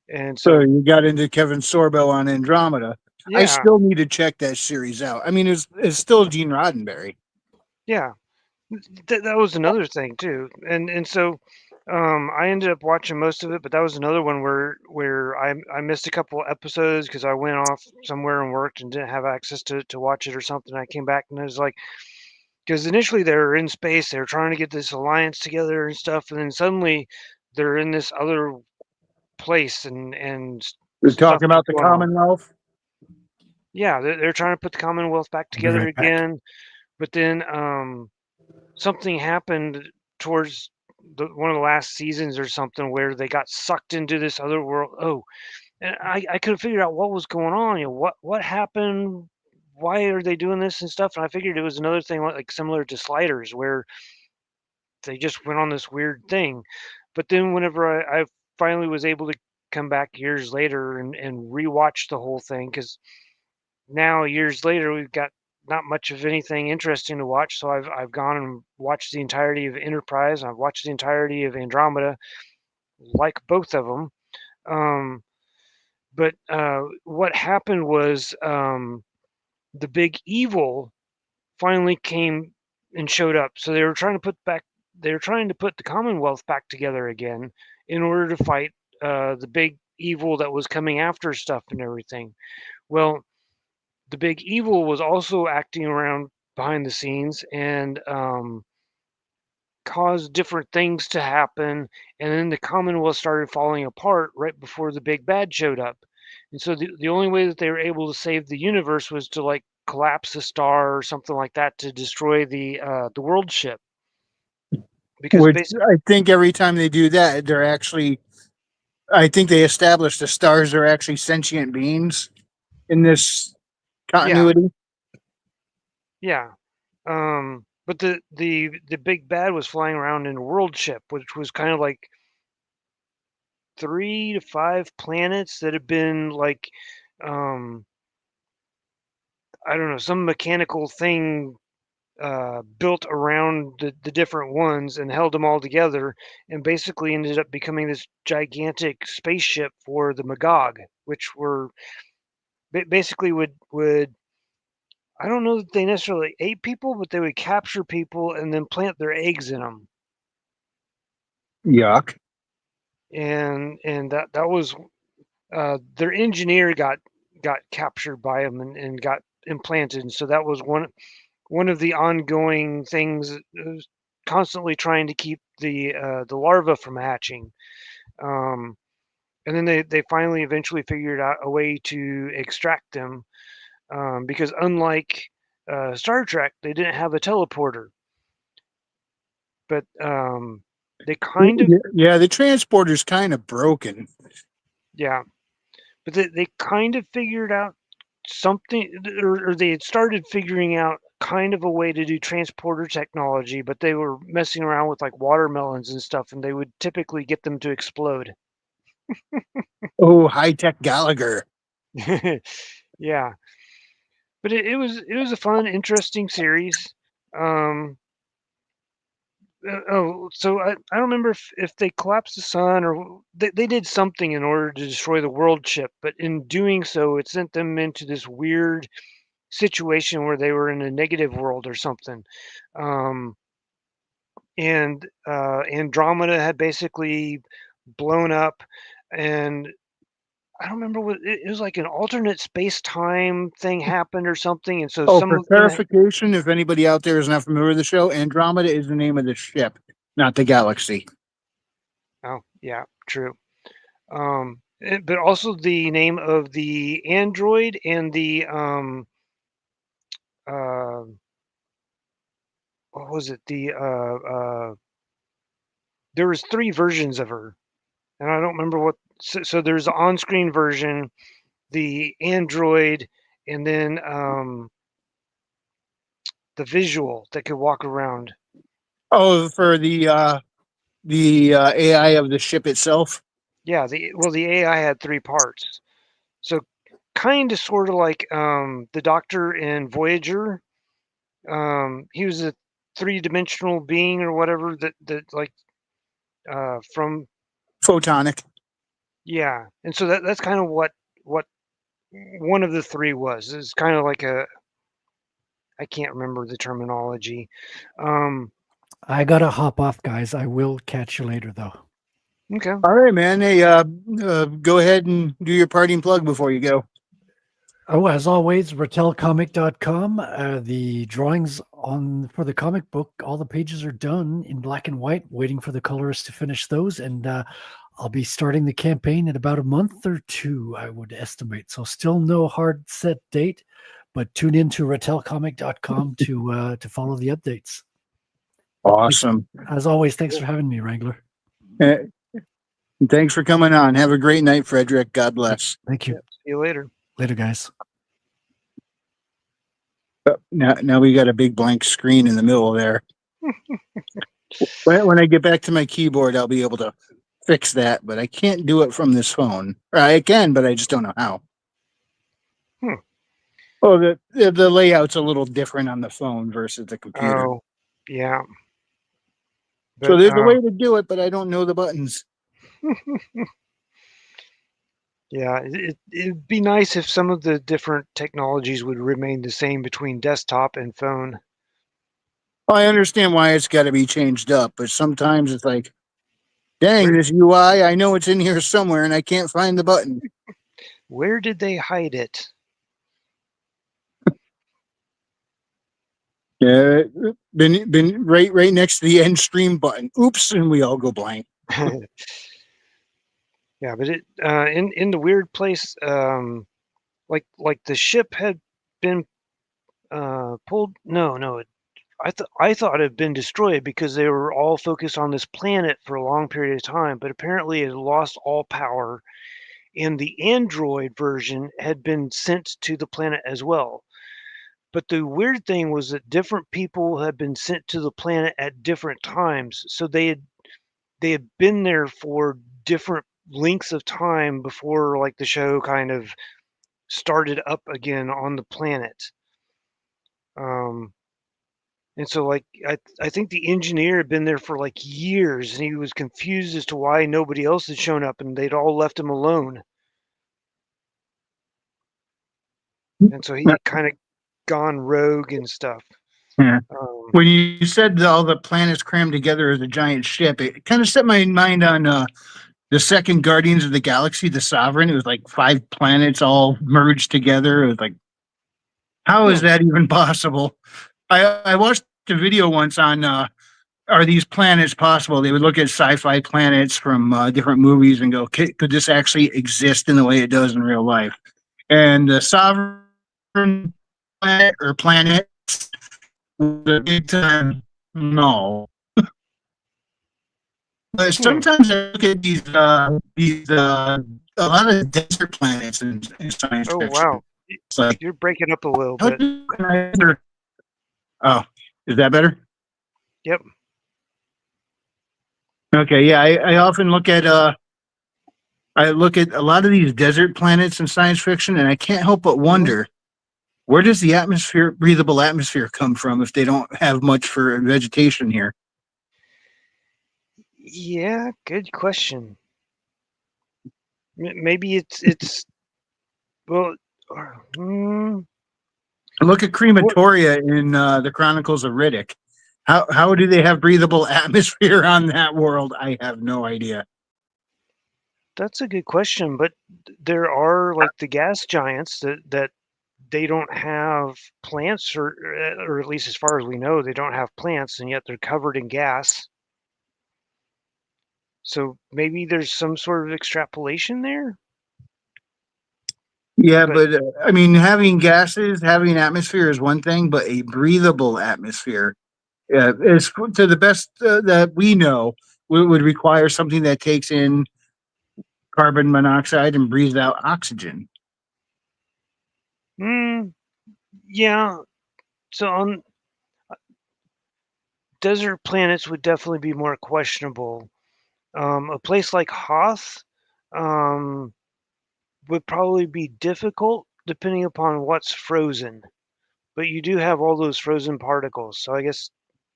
D: And
E: So
D: so
E: you got into Kevin Sorbo on Andromeda. I
D: yeah,
E: still need to check that series out. I mean, it's still Gene Roddenberry.
D: yeah, that was another thing too. And so I ended up watching most of it, but that was another one where I missed a couple episodes because I went off somewhere and worked and didn't have access to watch it or something. I came back and it was like, because initially they were in space, they were trying to get this alliance together and stuff, and then suddenly they're in this other place and
E: You're
D: stuff
E: talking
D: is
E: about the
D: going on.
E: Commonwealth?
D: Yeah, they're trying to put the Commonwealth back
B: I'll be
D: together
B: right back.
D: again, but then something happened towards one of the last seasons or something where they got sucked into this other world. Oh, and I couldn't figure out what was going on. You know, what happened? Why are they doing this and stuff? And I figured it was another thing like similar to Sliders, where they just went on this weird thing. But then whenever I finally was able to come back years later and rewatch the whole thing, because now years later we've got not much of anything interesting to watch. So I've gone and watched the entirety of Enterprise. And I've watched the entirety of Andromeda, like both of them. Um, but what happened was the big evil finally came and showed up. So they were trying to put the Commonwealth back together again in order to fight the big evil that was coming after stuff and everything. Well, the big evil was also acting around behind the scenes and caused different things to happen. And then the Commonwealth started falling apart right before the big bad showed up. And so the only way that they were able to save the universe was to like collapse a star or something like that to destroy the world ship. Because
E: Which
D: basically,
E: I think every time they do that, I think they established the stars are actually sentient beings in this
D: yeah,
E: continuity.
D: yeah. But the big bad was flying around in a world ship, which was kind of like 3 to 5 planets that have been like, um, I don't know, some mechanical thing built around the different ones and held them all together, and basically ended up becoming this gigantic spaceship for the Magog, which were basically would I don't know that they necessarily ate people, but they would capture people and then plant their eggs in them.
E: Yuck.
D: And that was their engineer got got captured by them and got implanted. And so that was one of the ongoing things, constantly trying to keep the larva from hatching. And then they finally eventually figured out a way to extract them, because unlike Star Trek, they didn't have a teleporter. But they kind of,
E: Yeah, the transporter's kind of broken.
D: yeah, but they kind of figured out something, or they had started figuring out kind of a way to do transporter technology, but they were messing around with like watermelons and stuff, and they would typically get them to explode.
E: Oh, high-tech Gallagher.
D: Yeah, but it was a fun, interesting series. Um, so I don't remember if they collapsed the sun, or they did something in order to destroy the world ship, but in doing so, it sent them into this weird situation where they were in a negative world or something. Um, and Andromeda had basically blown up, and I don't remember what it was, like an alternate space time thing happened or something, and so
E: Oh,
D: some
E: for
D: of them.
E: clarification, if anybody out there is not familiar with the show, Andromeda is the name of the ship, not the galaxy.
D: Oh, yeah, true. But also the name of the android and the uh, what was it? There was 3 versions of her, and I don't remember what. So there's the on-screen version, the android, and then the visual that could walk around.
E: Oh, for the AI of the ship itself.
D: Yeah, the AI had 3 parts. So kind of sort of like the Doctor in Voyager. He was a 3-dimensional being or whatever that like from,
E: Photonic.
D: yeah. And so that's kind of what one of the 3 was. It's kind of like a, I can't remember the terminology.
B: I gotta hop off, guys. I will catch you later, though.
D: Okay.
E: All right, man. Hey, go ahead and do your parting plug before you go.
B: Oh, as always, RattelComic.com. The drawings for the comic book, all the pages are done in black and white, waiting for the colorist to finish those. And I'll be starting the campaign in about a month or 2, I would estimate. So still no hard set date, but tune in to RattelComic.com to follow the updates.
E: Awesome.
B: As always, thanks for having me, Wrangler.
E: Thanks for coming on. Have a great night, Frederick. God bless.
B: Thank you.
D: See you later.
B: Later, guys.
E: Now we got a big blank screen in the middle there. When I get back to my keyboard, I'll be able to fix that, but I can't do it from this phone. Or I can, but I just don't know how. Oh, the layout's a little different on the phone versus the computer.
D: Oh, yeah.
E: So
D: But,
E: there's a way to do it, but I don't know the buttons.
D: yeah, it'd be nice if some of the different technologies would remain the same between desktop and phone.
E: I understand why it's got to be changed up, but sometimes it's like, dang, this UI, I know it's in here somewhere and I can't find the button.
D: Where did they hide it?
E: Yeah, been right next to the end stream button. Oops, and we all go blank.
D: Yeah, but it in the weird place, like the ship had been pulled. No, I thought it had been destroyed because they were all focused on this planet for a long period of time, but apparently it had lost all power, and the android version had been sent to the planet as well. But the weird thing was that different people had been sent to the planet at different times, so they had been there for different lengths of time before like the show kind of started up again on the planet. And so like I think the engineer had been there for like years, and he was confused as to why nobody else had shown up, and they'd all left him alone. And so he had kind of gone rogue and stuff.
E: Yeah. When you said all the planets crammed together as a giant ship, it kind of set my mind on the second Guardians of the Galaxy, the Sovereign. It was like 5 planets all merged together. It was like, how is that even possible? I watched a video once on are these planets possible? They would look at sci-fi planets from different movies and go, could this actually exist in the way it does in real life? And the Sovereign planet or planets was a big time no. But sometimes I look at these a lot of desert planets in science
D: Oh,
E: fiction.
D: wow.
E: It's like,
D: You're breaking up a little
E: how
D: bit.
E: can I ever- oh, is that better?
D: Yep.
E: Okay, yeah, I often look at a lot of these desert planets in science fiction, and I can't help but wonder where does the breathable atmosphere come from if they don't have much for vegetation here?
D: Yeah, good question. Maybe it's well.
E: Look at crematoria in the Chronicles of Riddick. How do they have breathable atmosphere on that world? I have no idea.
D: That's a good question, but there are like the gas giants that they don't have plants, or at least as far as we know, they don't have plants, and yet they're covered in gas. So maybe there's some sort of extrapolation there.
E: Yeah, but I mean, having gases, having atmosphere is one thing, but a breathable atmosphere is, to the best that we know, would require something that takes in carbon monoxide and breathes out oxygen.
D: Yeah. So on desert planets would definitely be more questionable. A place like Hoth would probably be difficult depending upon what's frozen. But you do have all those frozen particles. So I guess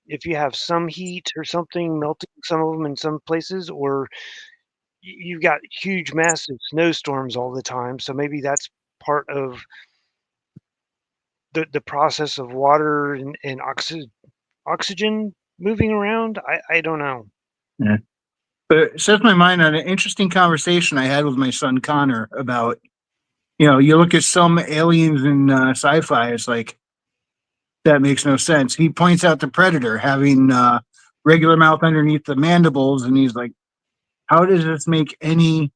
D: if you have some heat or something melting some of them in some places, or you've got huge, massive snowstorms all the time. So maybe that's part of the process of water and oxygen moving around. I don't know.
E: Yeah. But it sets my mind on an interesting conversation I had with my son Connor about, you look at some aliens in sci-fi, it's like, that makes no sense. He points out the Predator having regular mouth underneath the mandibles, and he's like, how does this make any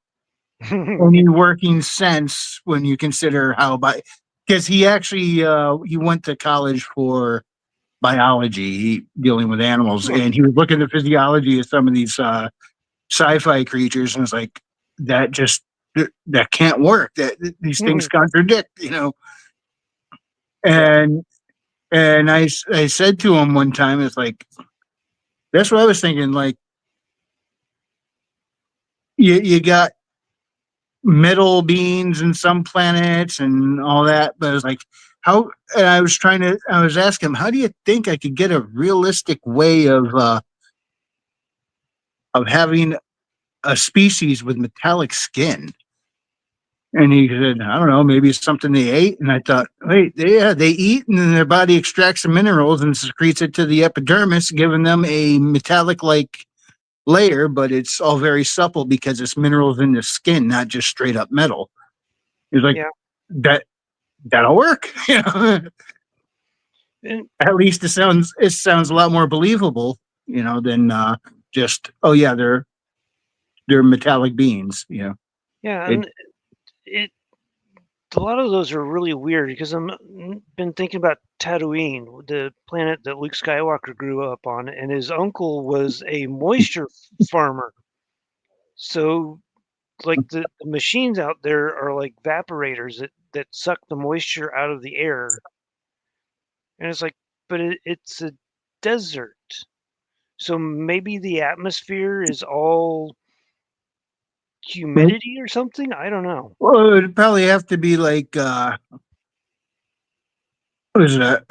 E: working sense when you consider how because he actually he went to college for biology, dealing with animals, and he was looking at the physiology of some of these sci-fi creatures, and it's like that can't work. That these things contradict, And I said to him one time, it's like, that's what I was thinking. Like, you got metal beings and some planets and all that, but it's like, how? And I was asking him, how do you think I could get a realistic way of having a species with metallic skin? And he said, I don't know, maybe it's something they ate. And I thought, wait, they eat, and then their body extracts the minerals and secretes it to the epidermis, giving them a metallic-like layer, but it's all very supple because it's minerals in the skin, not just straight up metal. He's like, that'll work. At least it sounds a lot more believable, than just, oh yeah, they're metallic beings,
D: Yeah, and a lot of those are really weird because I'm been thinking about Tatooine, the planet that Luke Skywalker grew up on, and his uncle was a moisture farmer. So, like the machines out there are like evaporators that suck the moisture out of the air, and it's like, but it's a desert, so maybe the atmosphere is all humidity or something. I don't know.
E: Well, it'd probably have to be like what is it?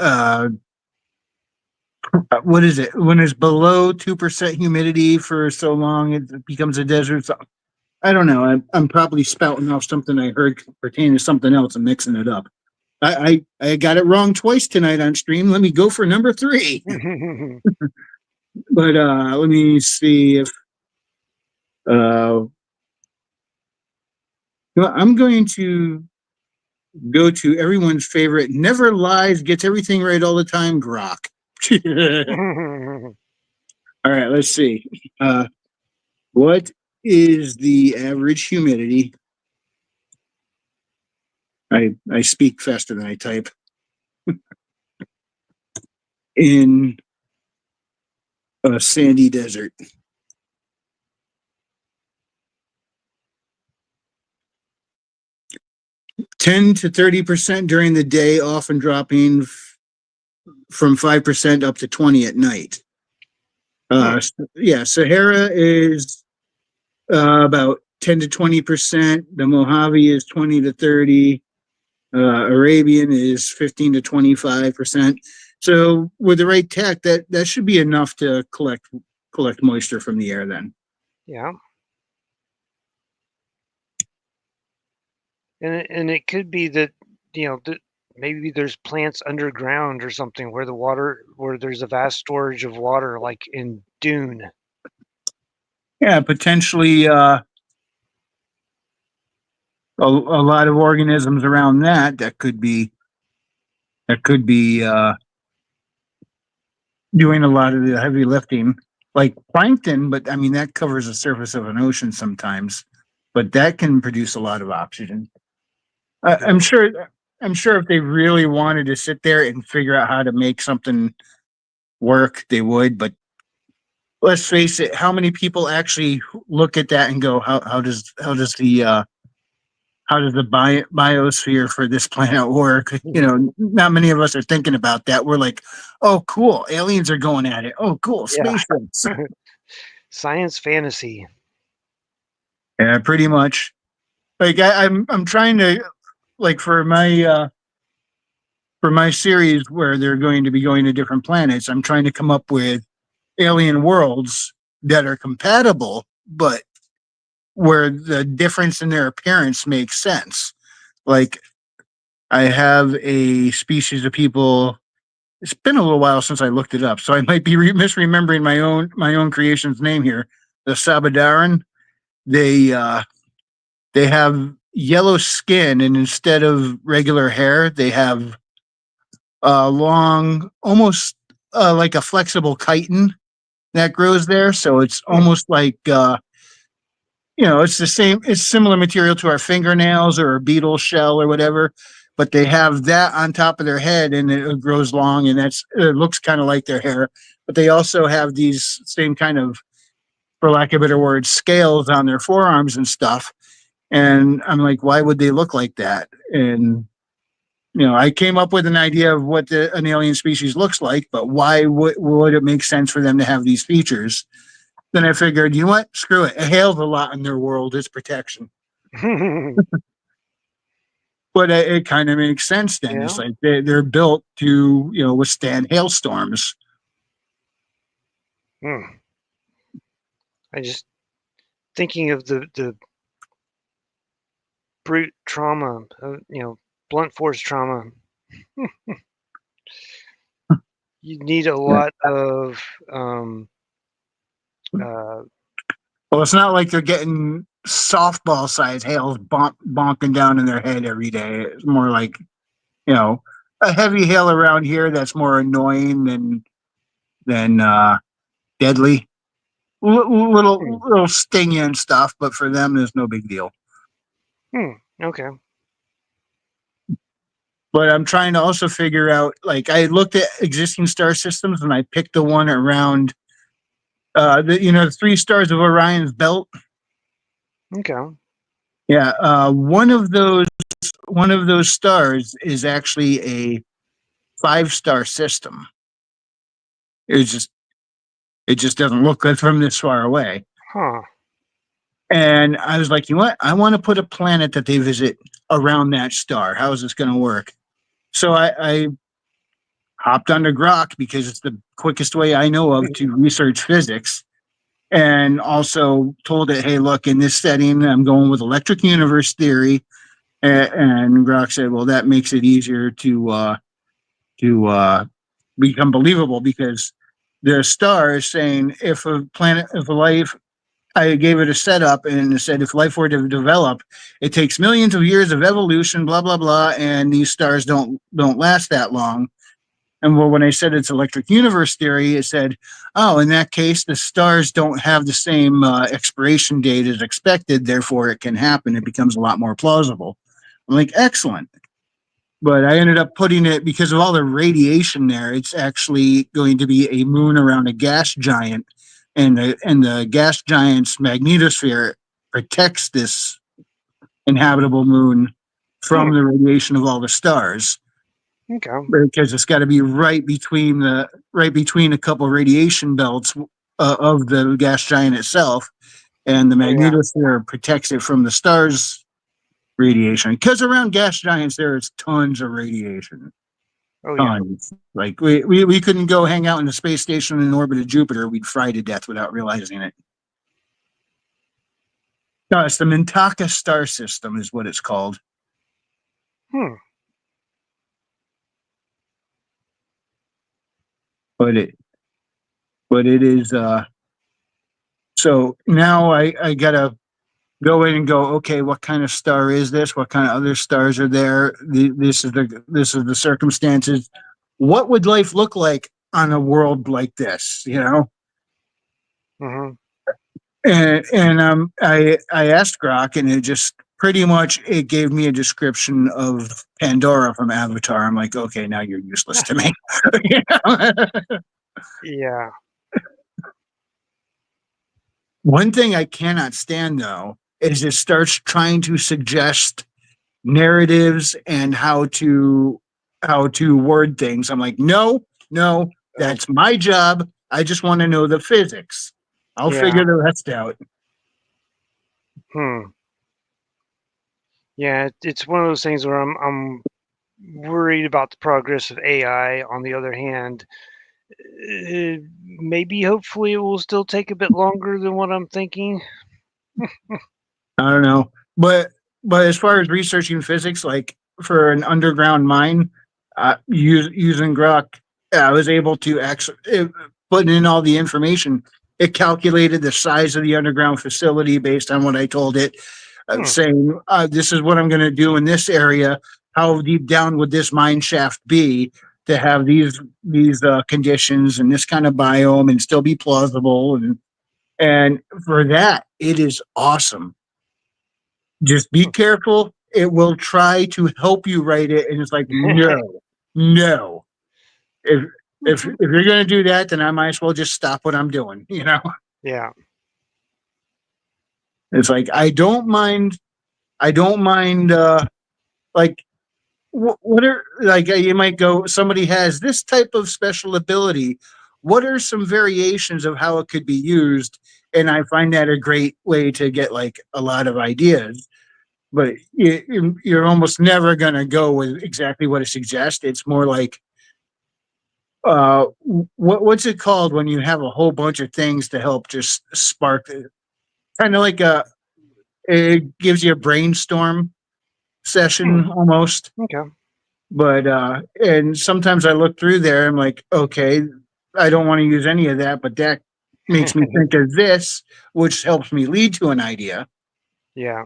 E: What is it? When it's below 2% humidity for so long, it becomes a desert. So, I don't know. I'm probably spouting off something I heard pertaining to something else and mixing it up. I got it wrong twice tonight on stream. Let me go for number 3. But let me see if Well, I'm going to go to everyone's favorite, never lies, gets everything right all the time, Grok. All right, let's see. What is the average humidity? I speak faster than I type. In a sandy desert. 10 to 30% during the day, often dropping from 5% up to 20 at night. Yeah, Sahara is about 10 to 20%. The Mojave is 20 to 30. Arabian is 15 to 25%. So with the right tech, that should be enough to collect moisture from the air then.
D: Yeah. And it could be that, that maybe there's plants underground or something where there's a vast storage of water, like in Dune.
E: Yeah, potentially a lot of organisms around that could be doing a lot of the heavy lifting, like plankton. But I mean, that covers the surface of an ocean sometimes, but that can produce a lot of oxygen. I'm sure if they really wanted to sit there and figure out how to make something work, they would. But let's face it, how many people actually look at that and go, how does the biosphere for this planet work? You know, not many of us are thinking about that. We're like, oh, cool, aliens are going at it. Oh, cool, spaceships.
D: Science fantasy.
E: Yeah, pretty much. Like I'm trying to, like, for my series where they're going to be going to different planets, I'm trying to come up with alien worlds that are compatible, but where the difference in their appearance makes sense. Like, I have a species of people. It's been a little while since I looked it up, so I might be misremembering my own creation's name here. The Sabadaran. They have yellow skin, and instead of regular hair, they have long, almost like a flexible chitin that grows there. So it's almost like it's the same. It's similar material to our fingernails or a beetle shell or whatever, but they have that on top of their head, and it grows long, and it looks kind of like their hair. But they also have these same kind of, for lack of a better word, scales on their forearms and stuff. And I'm like, why would they look like that? And I came up with an idea of what an alien species looks like, but why would it make sense for them to have these features? Then I figured, you know what? Screw it. It hails a lot in their world. It's protection. But it kind of makes sense then.
D: Yeah.
E: It's like they're built to, withstand hailstorms.
D: I just thinking of the brute trauma, blunt force trauma. You need a lot of
E: well, it's not like they're getting softball size hails bonking down in their head every day. It's more like, a heavy hail around here that's more annoying than deadly. Little sting you and stuff, but for them, there's no big deal.
D: Okay.
E: But I'm trying to also figure out, like, I looked at existing star systems and I picked the one around, the 3 stars of Orion's belt.
D: Okay.
E: Yeah, one of those stars is actually a 5-star system. It just doesn't look good from this far away.
D: Huh.
E: And I was like, you know what? I want to put a planet that they visit around that star. How is this going to work? So I hopped onto Grok because it's the quickest way I know of to research physics. And also told it, hey, look, in this setting, I'm going with electric universe theory. And Grok said, well, that makes it easier to become believable, because the star is saying if a life I gave it a setup and it said if life were to develop, it takes millions of years of evolution, blah blah blah, and these stars don't last that long. And well, when I said it's electric universe theory, it said, oh, in that case, the stars don't have the same expiration date as expected. Therefore, it can happen. It becomes a lot more plausible. I'm like, excellent. But I ended up putting it because of all the radiation there. It's actually going to be a moon around a gas giant, and the gas giant's magnetosphere protects this inhabitable moon from the radiation of all the stars.
D: Okay.
E: Because it's got to be right between a couple radiation belts of the gas giant itself, and the magnetosphere protects it from the stars' radiation. Because around gas giants there is tons of radiation.
D: Oh yeah.
E: Tons. Like we couldn't go hang out in the space station in orbit of Jupiter. We'd fry to death without realizing it. No, it's the Mintaka star system is what it's called. But it is so now I gotta go in and go, okay, what kind of star is this? What kind of other stars are there? This is the circumstances. What would life look like on a world like this?
D: Mm-hmm.
E: And I asked Grok, and it just pretty much it gave me a description of Pandora from Avatar. I'm like, okay, now you're useless to me.
D: Yeah.
E: One thing I cannot stand though is it starts trying to suggest narratives and how to word things. I'm like, no, that's my job. I just want to know the physics. I'll figure the rest out.
D: Yeah, it's one of those things where I'm worried about the progress of AI. On the other hand, maybe hopefully it will still take a bit longer than what I'm thinking.
E: I don't know, but as far as researching physics, like for an underground mine, using Grok, I was able to actually put in all the information. It calculated the size of the underground facility based on what I told it, saying this is what I'm going to do in this area. How deep down would this mine shaft be to have these conditions and this kind of biome and still be plausible? And for that, it is awesome. Just be careful. It will try to help you write it, and it's like, no. If you're going to do that, then I might as well just stop what I'm doing.
D: Yeah.
E: It's like I don't mind. Like what are like you might go. Somebody has this type of special ability. What are some variations of how it could be used? And I find that a great way to get like a lot of ideas. But you're almost never going to go with exactly what it suggests. It's more like, what's it called when you have a whole bunch of things to help just spark it? Kind of like it gives you a brainstorm session almost.
D: Okay.
E: But and sometimes I look through there, I'm like, okay, I don't want to use any of that, but that makes me think of this, which helps me lead to an idea.
D: Yeah.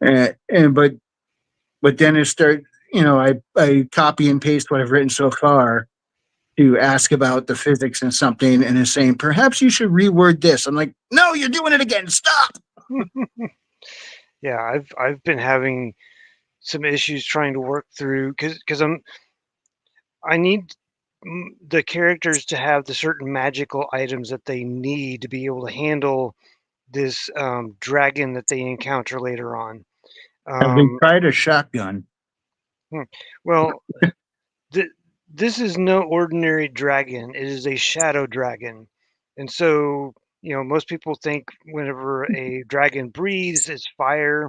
E: And but then it start, I copy and paste what I've written so far to ask about the physics and something, and it's saying perhaps you should reword this. I'm like, no, you're doing it again. Stop.
D: Yeah, I've been having some issues trying to work through because I need the characters to have the certain magical items that they need to be able to handle this dragon that they encounter later on.
E: Have they tried a shotgun?
D: Well, this is no ordinary dragon. It is a shadow dragon. And so, most people think whenever a dragon breathes, it's fire,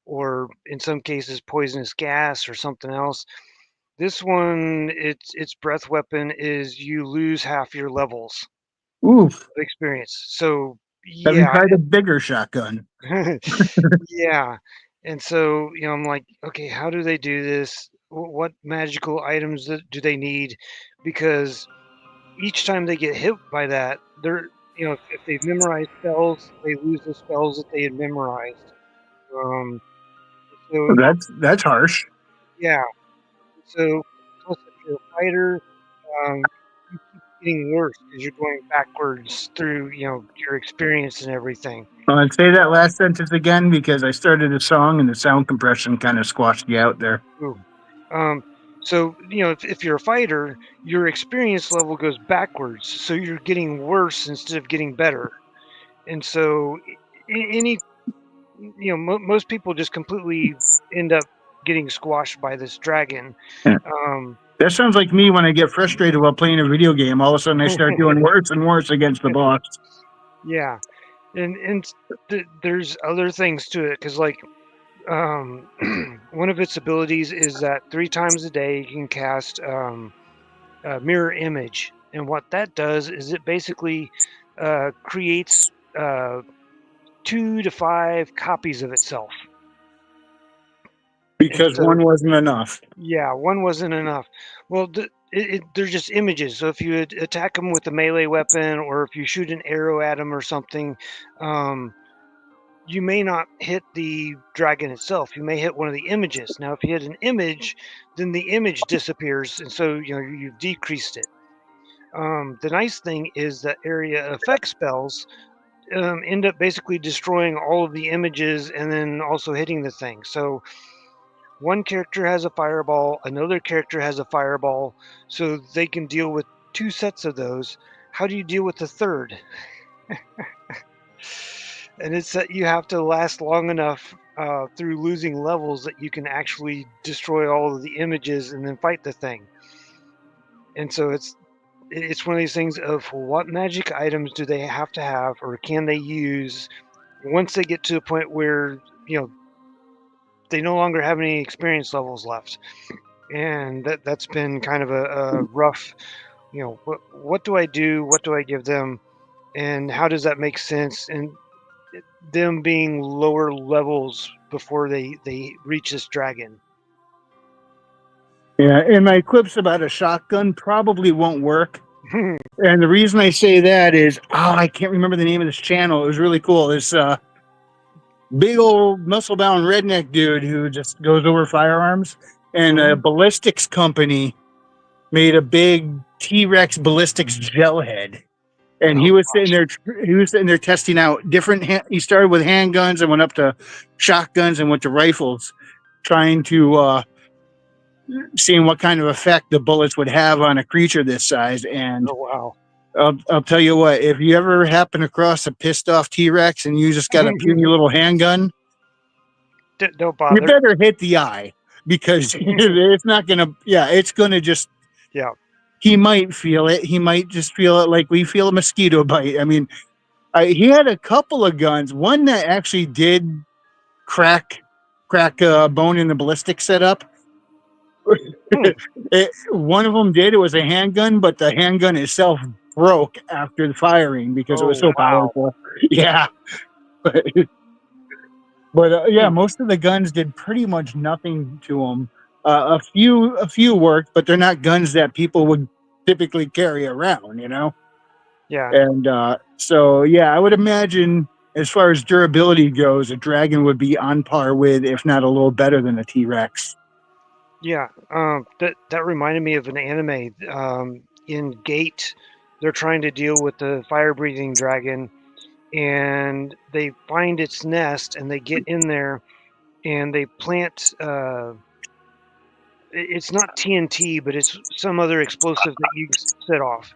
D: or in some cases, poisonous gas or something else. This one, its breath weapon is you lose half your levels
E: Oof.
D: of experience. So,
E: Have you
D: yeah.
E: tried a bigger shotgun?
D: Yeah. And so, I'm like, okay, how do they do this? What magical items do they need? Because each time they get hit by that, if they've memorized spells, they lose the spells that they had memorized. Um, so
E: That's harsh.
D: yeah, so plus if you're a fighter, you keep getting worse because you're going backwards through your experience and everything.
E: I'd say that last sentence again because I started a song and the sound compression kind of squashed you out there.
D: Ooh. Um, so if you're a fighter, your experience level goes backwards, so you're getting worse instead of getting better. And so any most people just completely end up getting squashed by this dragon.
E: Yeah.
D: Um,
E: That sounds like me when I get frustrated while playing a video game. All of a sudden, I start doing worse and worse against the boss.
D: yeah, and there's other things to it because one of its abilities is that 3 times a day you can cast a mirror image, and what that does is it basically creates 2 to 5 copies of itself.
E: Because
D: So,
E: one wasn't enough.
D: yeah, one wasn't enough. Well, they're just images. So if you attack them with a melee weapon, or if you shoot an arrow at them or something, um, you may not hit the dragon itself. You may hit one of the images. Now, if you hit an image, then the image disappears, and so you've decreased it. The nice thing is that area effect spells end up basically destroying all of the images and then also hitting the thing. So one character has a fireball, another character has a fireball, so they can deal with 2 sets of those. How do you deal with the third? And it's that you have to last long enough through losing levels that you can actually destroy all of the images and then fight the thing. And so it's one of these things of what magic items do they have to have or can they use once they get to a point where they no longer have any experience levels left. And that's been kind of a rough, what do I do, what do I give them, and how does that make sense, and them being lower levels before they reach this dragon.
E: Yeah, and my quips about a shotgun probably won't work. And the reason I say that is, I can't remember the name of this channel. It was really cool. This big old muscle bound redneck dude who just goes over firearms, and a ballistics company made a big T-Rex ballistics gel head. And he was sitting there. He was sitting there testing out different. He started with handguns and went up to shotguns and went to rifles, trying to seeing what kind of effect the bullets would have on a creature this size. And
D: Oh wow.
E: I'll tell you what, if you ever happen across a pissed off T-Rex and you just got a puny little handgun,
D: Don't
E: you
D: bother.
E: better hit the eye because it's not gonna. Yeah, it's gonna just.
D: Yeah.
E: He might feel it. He might just feel it like we feel a mosquito bite. I mean, he had a couple of guns. One that actually did crack a bone in the ballistic setup. One of them did. It was a handgun, but the handgun itself broke after the firing because it was so powerful. Yeah, but yeah, most of the guns did pretty much nothing to them. A few worked, but they're not guns that people would typically carry around,
D: Yeah.
E: And so, yeah, I would imagine as far as durability goes, a dragon would be on par with, if not a little better than a T-Rex.
D: Yeah. That reminded me of an anime. In Gate, they're trying to deal with the fire-breathing dragon, and they find its nest, and they get in there, and they plant. It's not TNT, but it's some other explosive that you set off.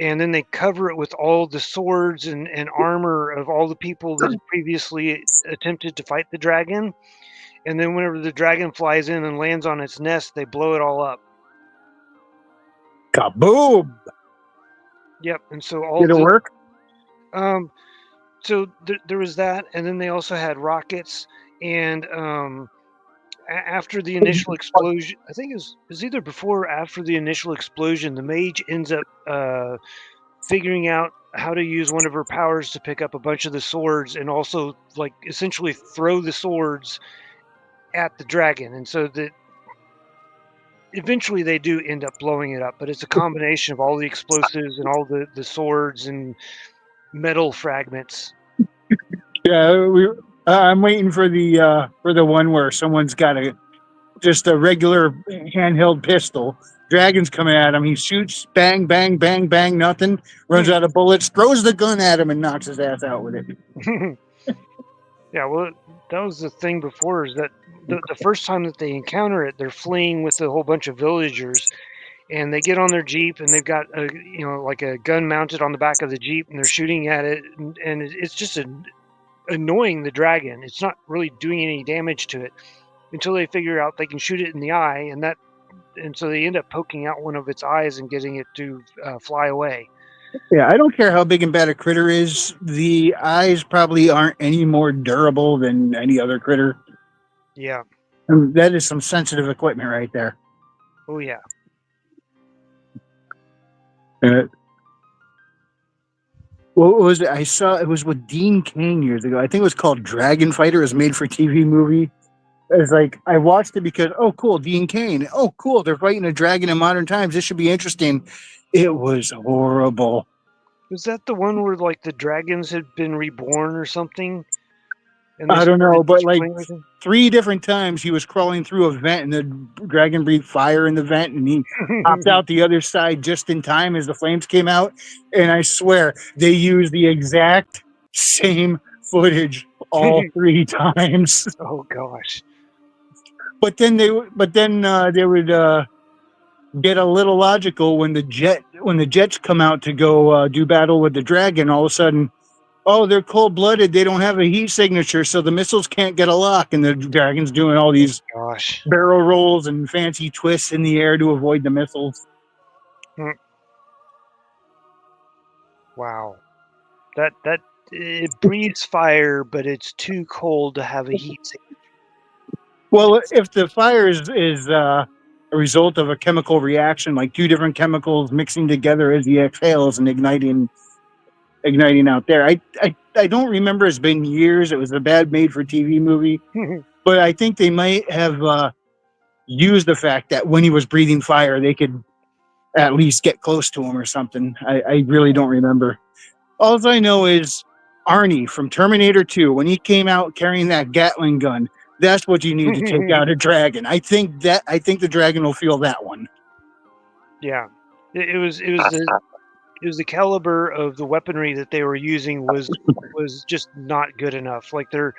D: And then they cover it with all the swords and armor of all the people that had previously attempted to fight the dragon. And then whenever the dragon flies in and lands on its nest, they blow it all up.
E: Kaboom!
D: Yep. And so all
E: Did it work?
D: So there was that, and then they also had rockets. And after the initial explosion, I think it was either before or after the initial explosion, the mage ends up figuring out how to use one of her powers to pick up a bunch of the swords and also essentially throw the swords at the dragon. And so that eventually they do end up blowing it up, but it's a combination of all the explosives and all the swords and metal fragments.
E: Yeah, I'm waiting for the one where someone's got just a regular handheld pistol. Dragon's coming at him. He shoots, bang, bang, bang, bang, nothing. Runs out of bullets, throws the gun at him, and knocks his ass out with it.
D: Yeah, well, that was the thing before, is that the first time that they encounter it, they're fleeing with a whole bunch of villagers, and they get on their Jeep, and they've got like a gun mounted on the back of the Jeep, and they're shooting at it, and it's just annoying the dragon. It's not really doing any damage to it until they figure out they can shoot it in the eye, and so they end up poking out one of its eyes and getting it to fly away.
E: Yeah, I don't care how big and bad a critter is. The eyes probably aren't any more durable than any other critter.
D: Yeah.
E: And that is some sensitive equipment right there.
D: Oh yeah.
E: What was it? I saw it was with Dean Cain years ago. I think it was called Dragon Fighter. It was made for TV movie. It's like I watched it because cool, Dean Cain. Oh cool, they're fighting a dragon in modern times. This should be interesting. It was horrible.
D: Was that the one where like the dragons had been reborn or something? And
E: I don't know, but like
D: destroying everything?
E: 3 different times he was crawling through a vent and the dragon breathed fire in the vent and he popped out the other side just in time as the flames came out. And I swear they used the exact same footage all 3 times.
D: Oh gosh.
E: But then they would get a little logical when the jets come out to go do battle with the dragon. All of a sudden, they're cold-blooded. They don't have a heat signature, so the missiles can't get a lock. And the dragon's doing all these barrel rolls and fancy twists in the air to avoid the missiles.
D: Wow. That it breathes fire, but it's too cold to have a heat signature.
E: Well, if the fire is a result of a chemical reaction, like 2 different chemicals mixing together as he exhales and igniting out there. I don't remember. It's been years. It was a bad made-for-TV movie. But I think they might have used the fact that when he was breathing fire, they could at least get close to him or something. I really don't remember. All I know is Arnie from Terminator 2, when he came out carrying that Gatling gun, that's what you need to take out a dragon. I think the dragon will feel that one. Yeah.
D: It was the caliber of the weaponry that they were using was just not good enough. Like the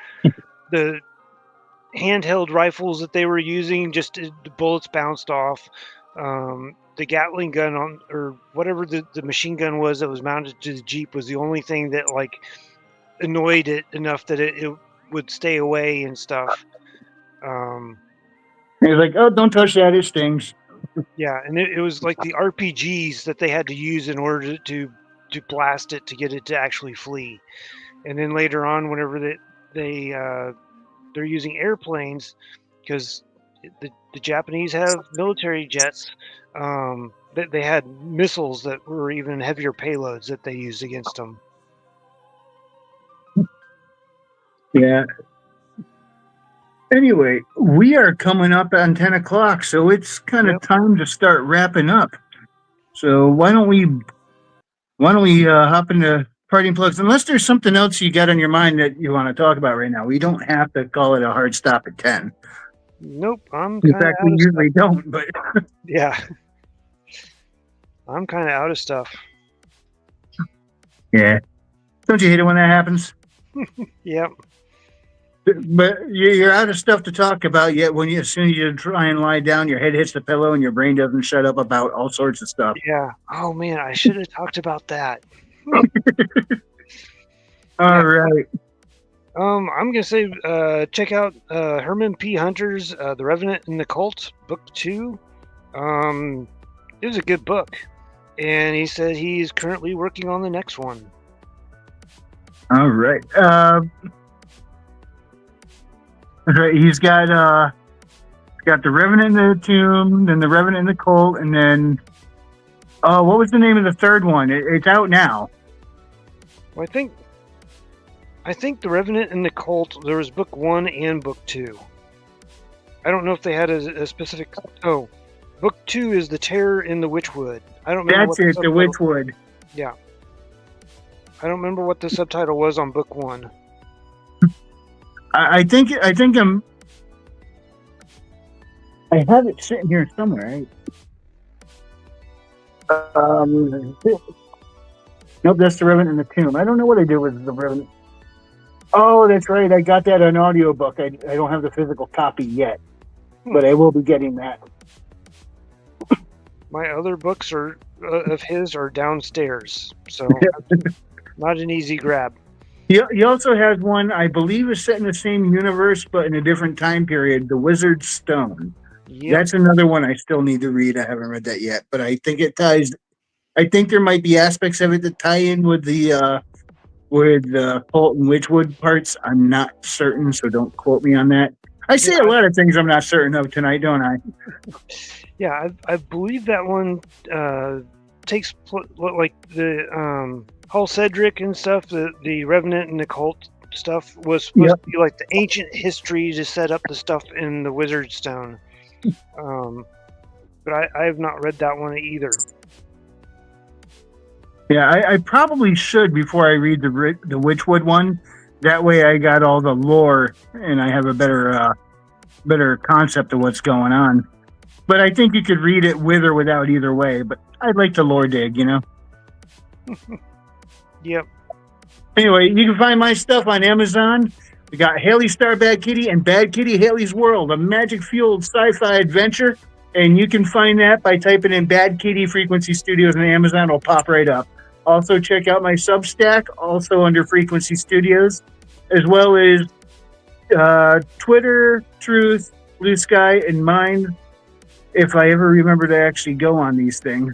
D: handheld rifles that they were using, just the bullets bounced off. The Gatling gun or whatever the machine gun was that was mounted to the Jeep was the only thing that like annoyed it enough that it would stay away and stuff.
E: He's like, don't touch that, it stings.
D: Yeah, and it was like the RPGs that they had to use in order to blast it to get it to actually flee. And then later on, whenever they're using airplanes, because the Japanese have military jets, they had missiles that were even heavier payloads that they used against them.
E: Yeah. Anyway, we are coming up on 10 o'clock, so it's kind of time to start wrapping up. So why don't we hop into parting plugs? Unless there's something else you got on your mind that you want to talk about right now. We don't have to call it a hard stop at 10.
D: Nope,
E: in fact, we usually don't. But
D: yeah, I'm kind of out of stuff.
E: Yeah, don't you hate it when that happens?
D: Yep.
E: But you're out of stuff to talk about yet. As soon as you try and lie down, your head hits the pillow and your brain doesn't shut up about all sorts of stuff.
D: Yeah. Oh man, I should have talked about that.
E: All right.
D: I'm gonna say check out Herman P. Hunter's The Revenant and the Cult, Book 2. It was a good book, and he said he's currently working on the next one.
E: All right. He's got The Revenant in the Tomb, then The Revenant in the Cult, and then what was the name of the third one? It's out now.
D: Well, I think The Revenant and the Cult, there was book 1 and book 2. I don't know if they had a specific. Oh, book 2 is The Terror in the Witchwood. I don't remember.
E: That's it, The Witchwood.
D: Yeah. I don't remember what the subtitle was on book 1.
E: I think I have it sitting here somewhere. Nope, that's the Revenant in the Tomb. I don't know what I did with the Revenant. Oh, that's right. I got that on audiobook. I don't have the physical copy yet, but I will be getting that.
D: My other books are of his are downstairs, so not an easy grab.
E: He also has one, I believe, is set in the same universe, but in a different time period, The Wizard's Stone.
D: Yep.
E: That's another one I still need to read. I haven't read that yet, but I think it ties. I think there might be aspects of it that tie in with the Fulton Witchwood parts. I'm not certain, so don't quote me on that. I say a lot of things I'm not certain of tonight, don't I?
D: Yeah, I believe that one takes like the Hull Cedric and stuff. The Revenant and the Cult stuff was supposed to be like the ancient history to set up the stuff in the Wizard's Stone. But I have not read that one either.
E: Yeah, I probably should before I read the Witchwood one. That way, I got all the lore and I have a better concept of what's going on. But I think you could read it with or without either way. But I'd like to lore dig, you know.
D: Yep.
E: Anyway, you can find my stuff on Amazon. We got Haley Star Bad Kitty and Bad Kitty Haley's World, a magic-fueled sci-fi adventure. And you can find that by typing in Bad Kitty Frequency Studios on Amazon. It'll pop right up. Also, check out my Substack, also under Frequency Studios, as well as Twitter, Truth, Blue Sky, and Mind, if I ever remember to actually go on these things.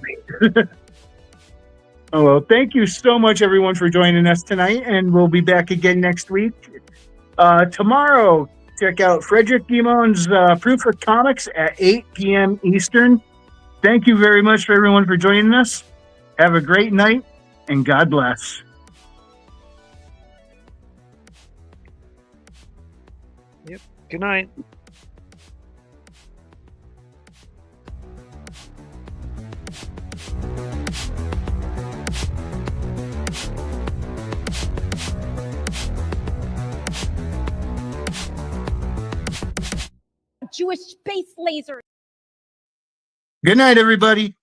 E: Oh, well, thank you so much, everyone, for joining us tonight, and we'll be back again next week. Tomorrow, check out Frederick Guimond's Proof of Comics at 8 p.m. Eastern. Thank you very much for everyone for joining us. Have a great night, and God bless.
D: Yep. Good night.
F: Jewish space lasers.
E: Good night, everybody.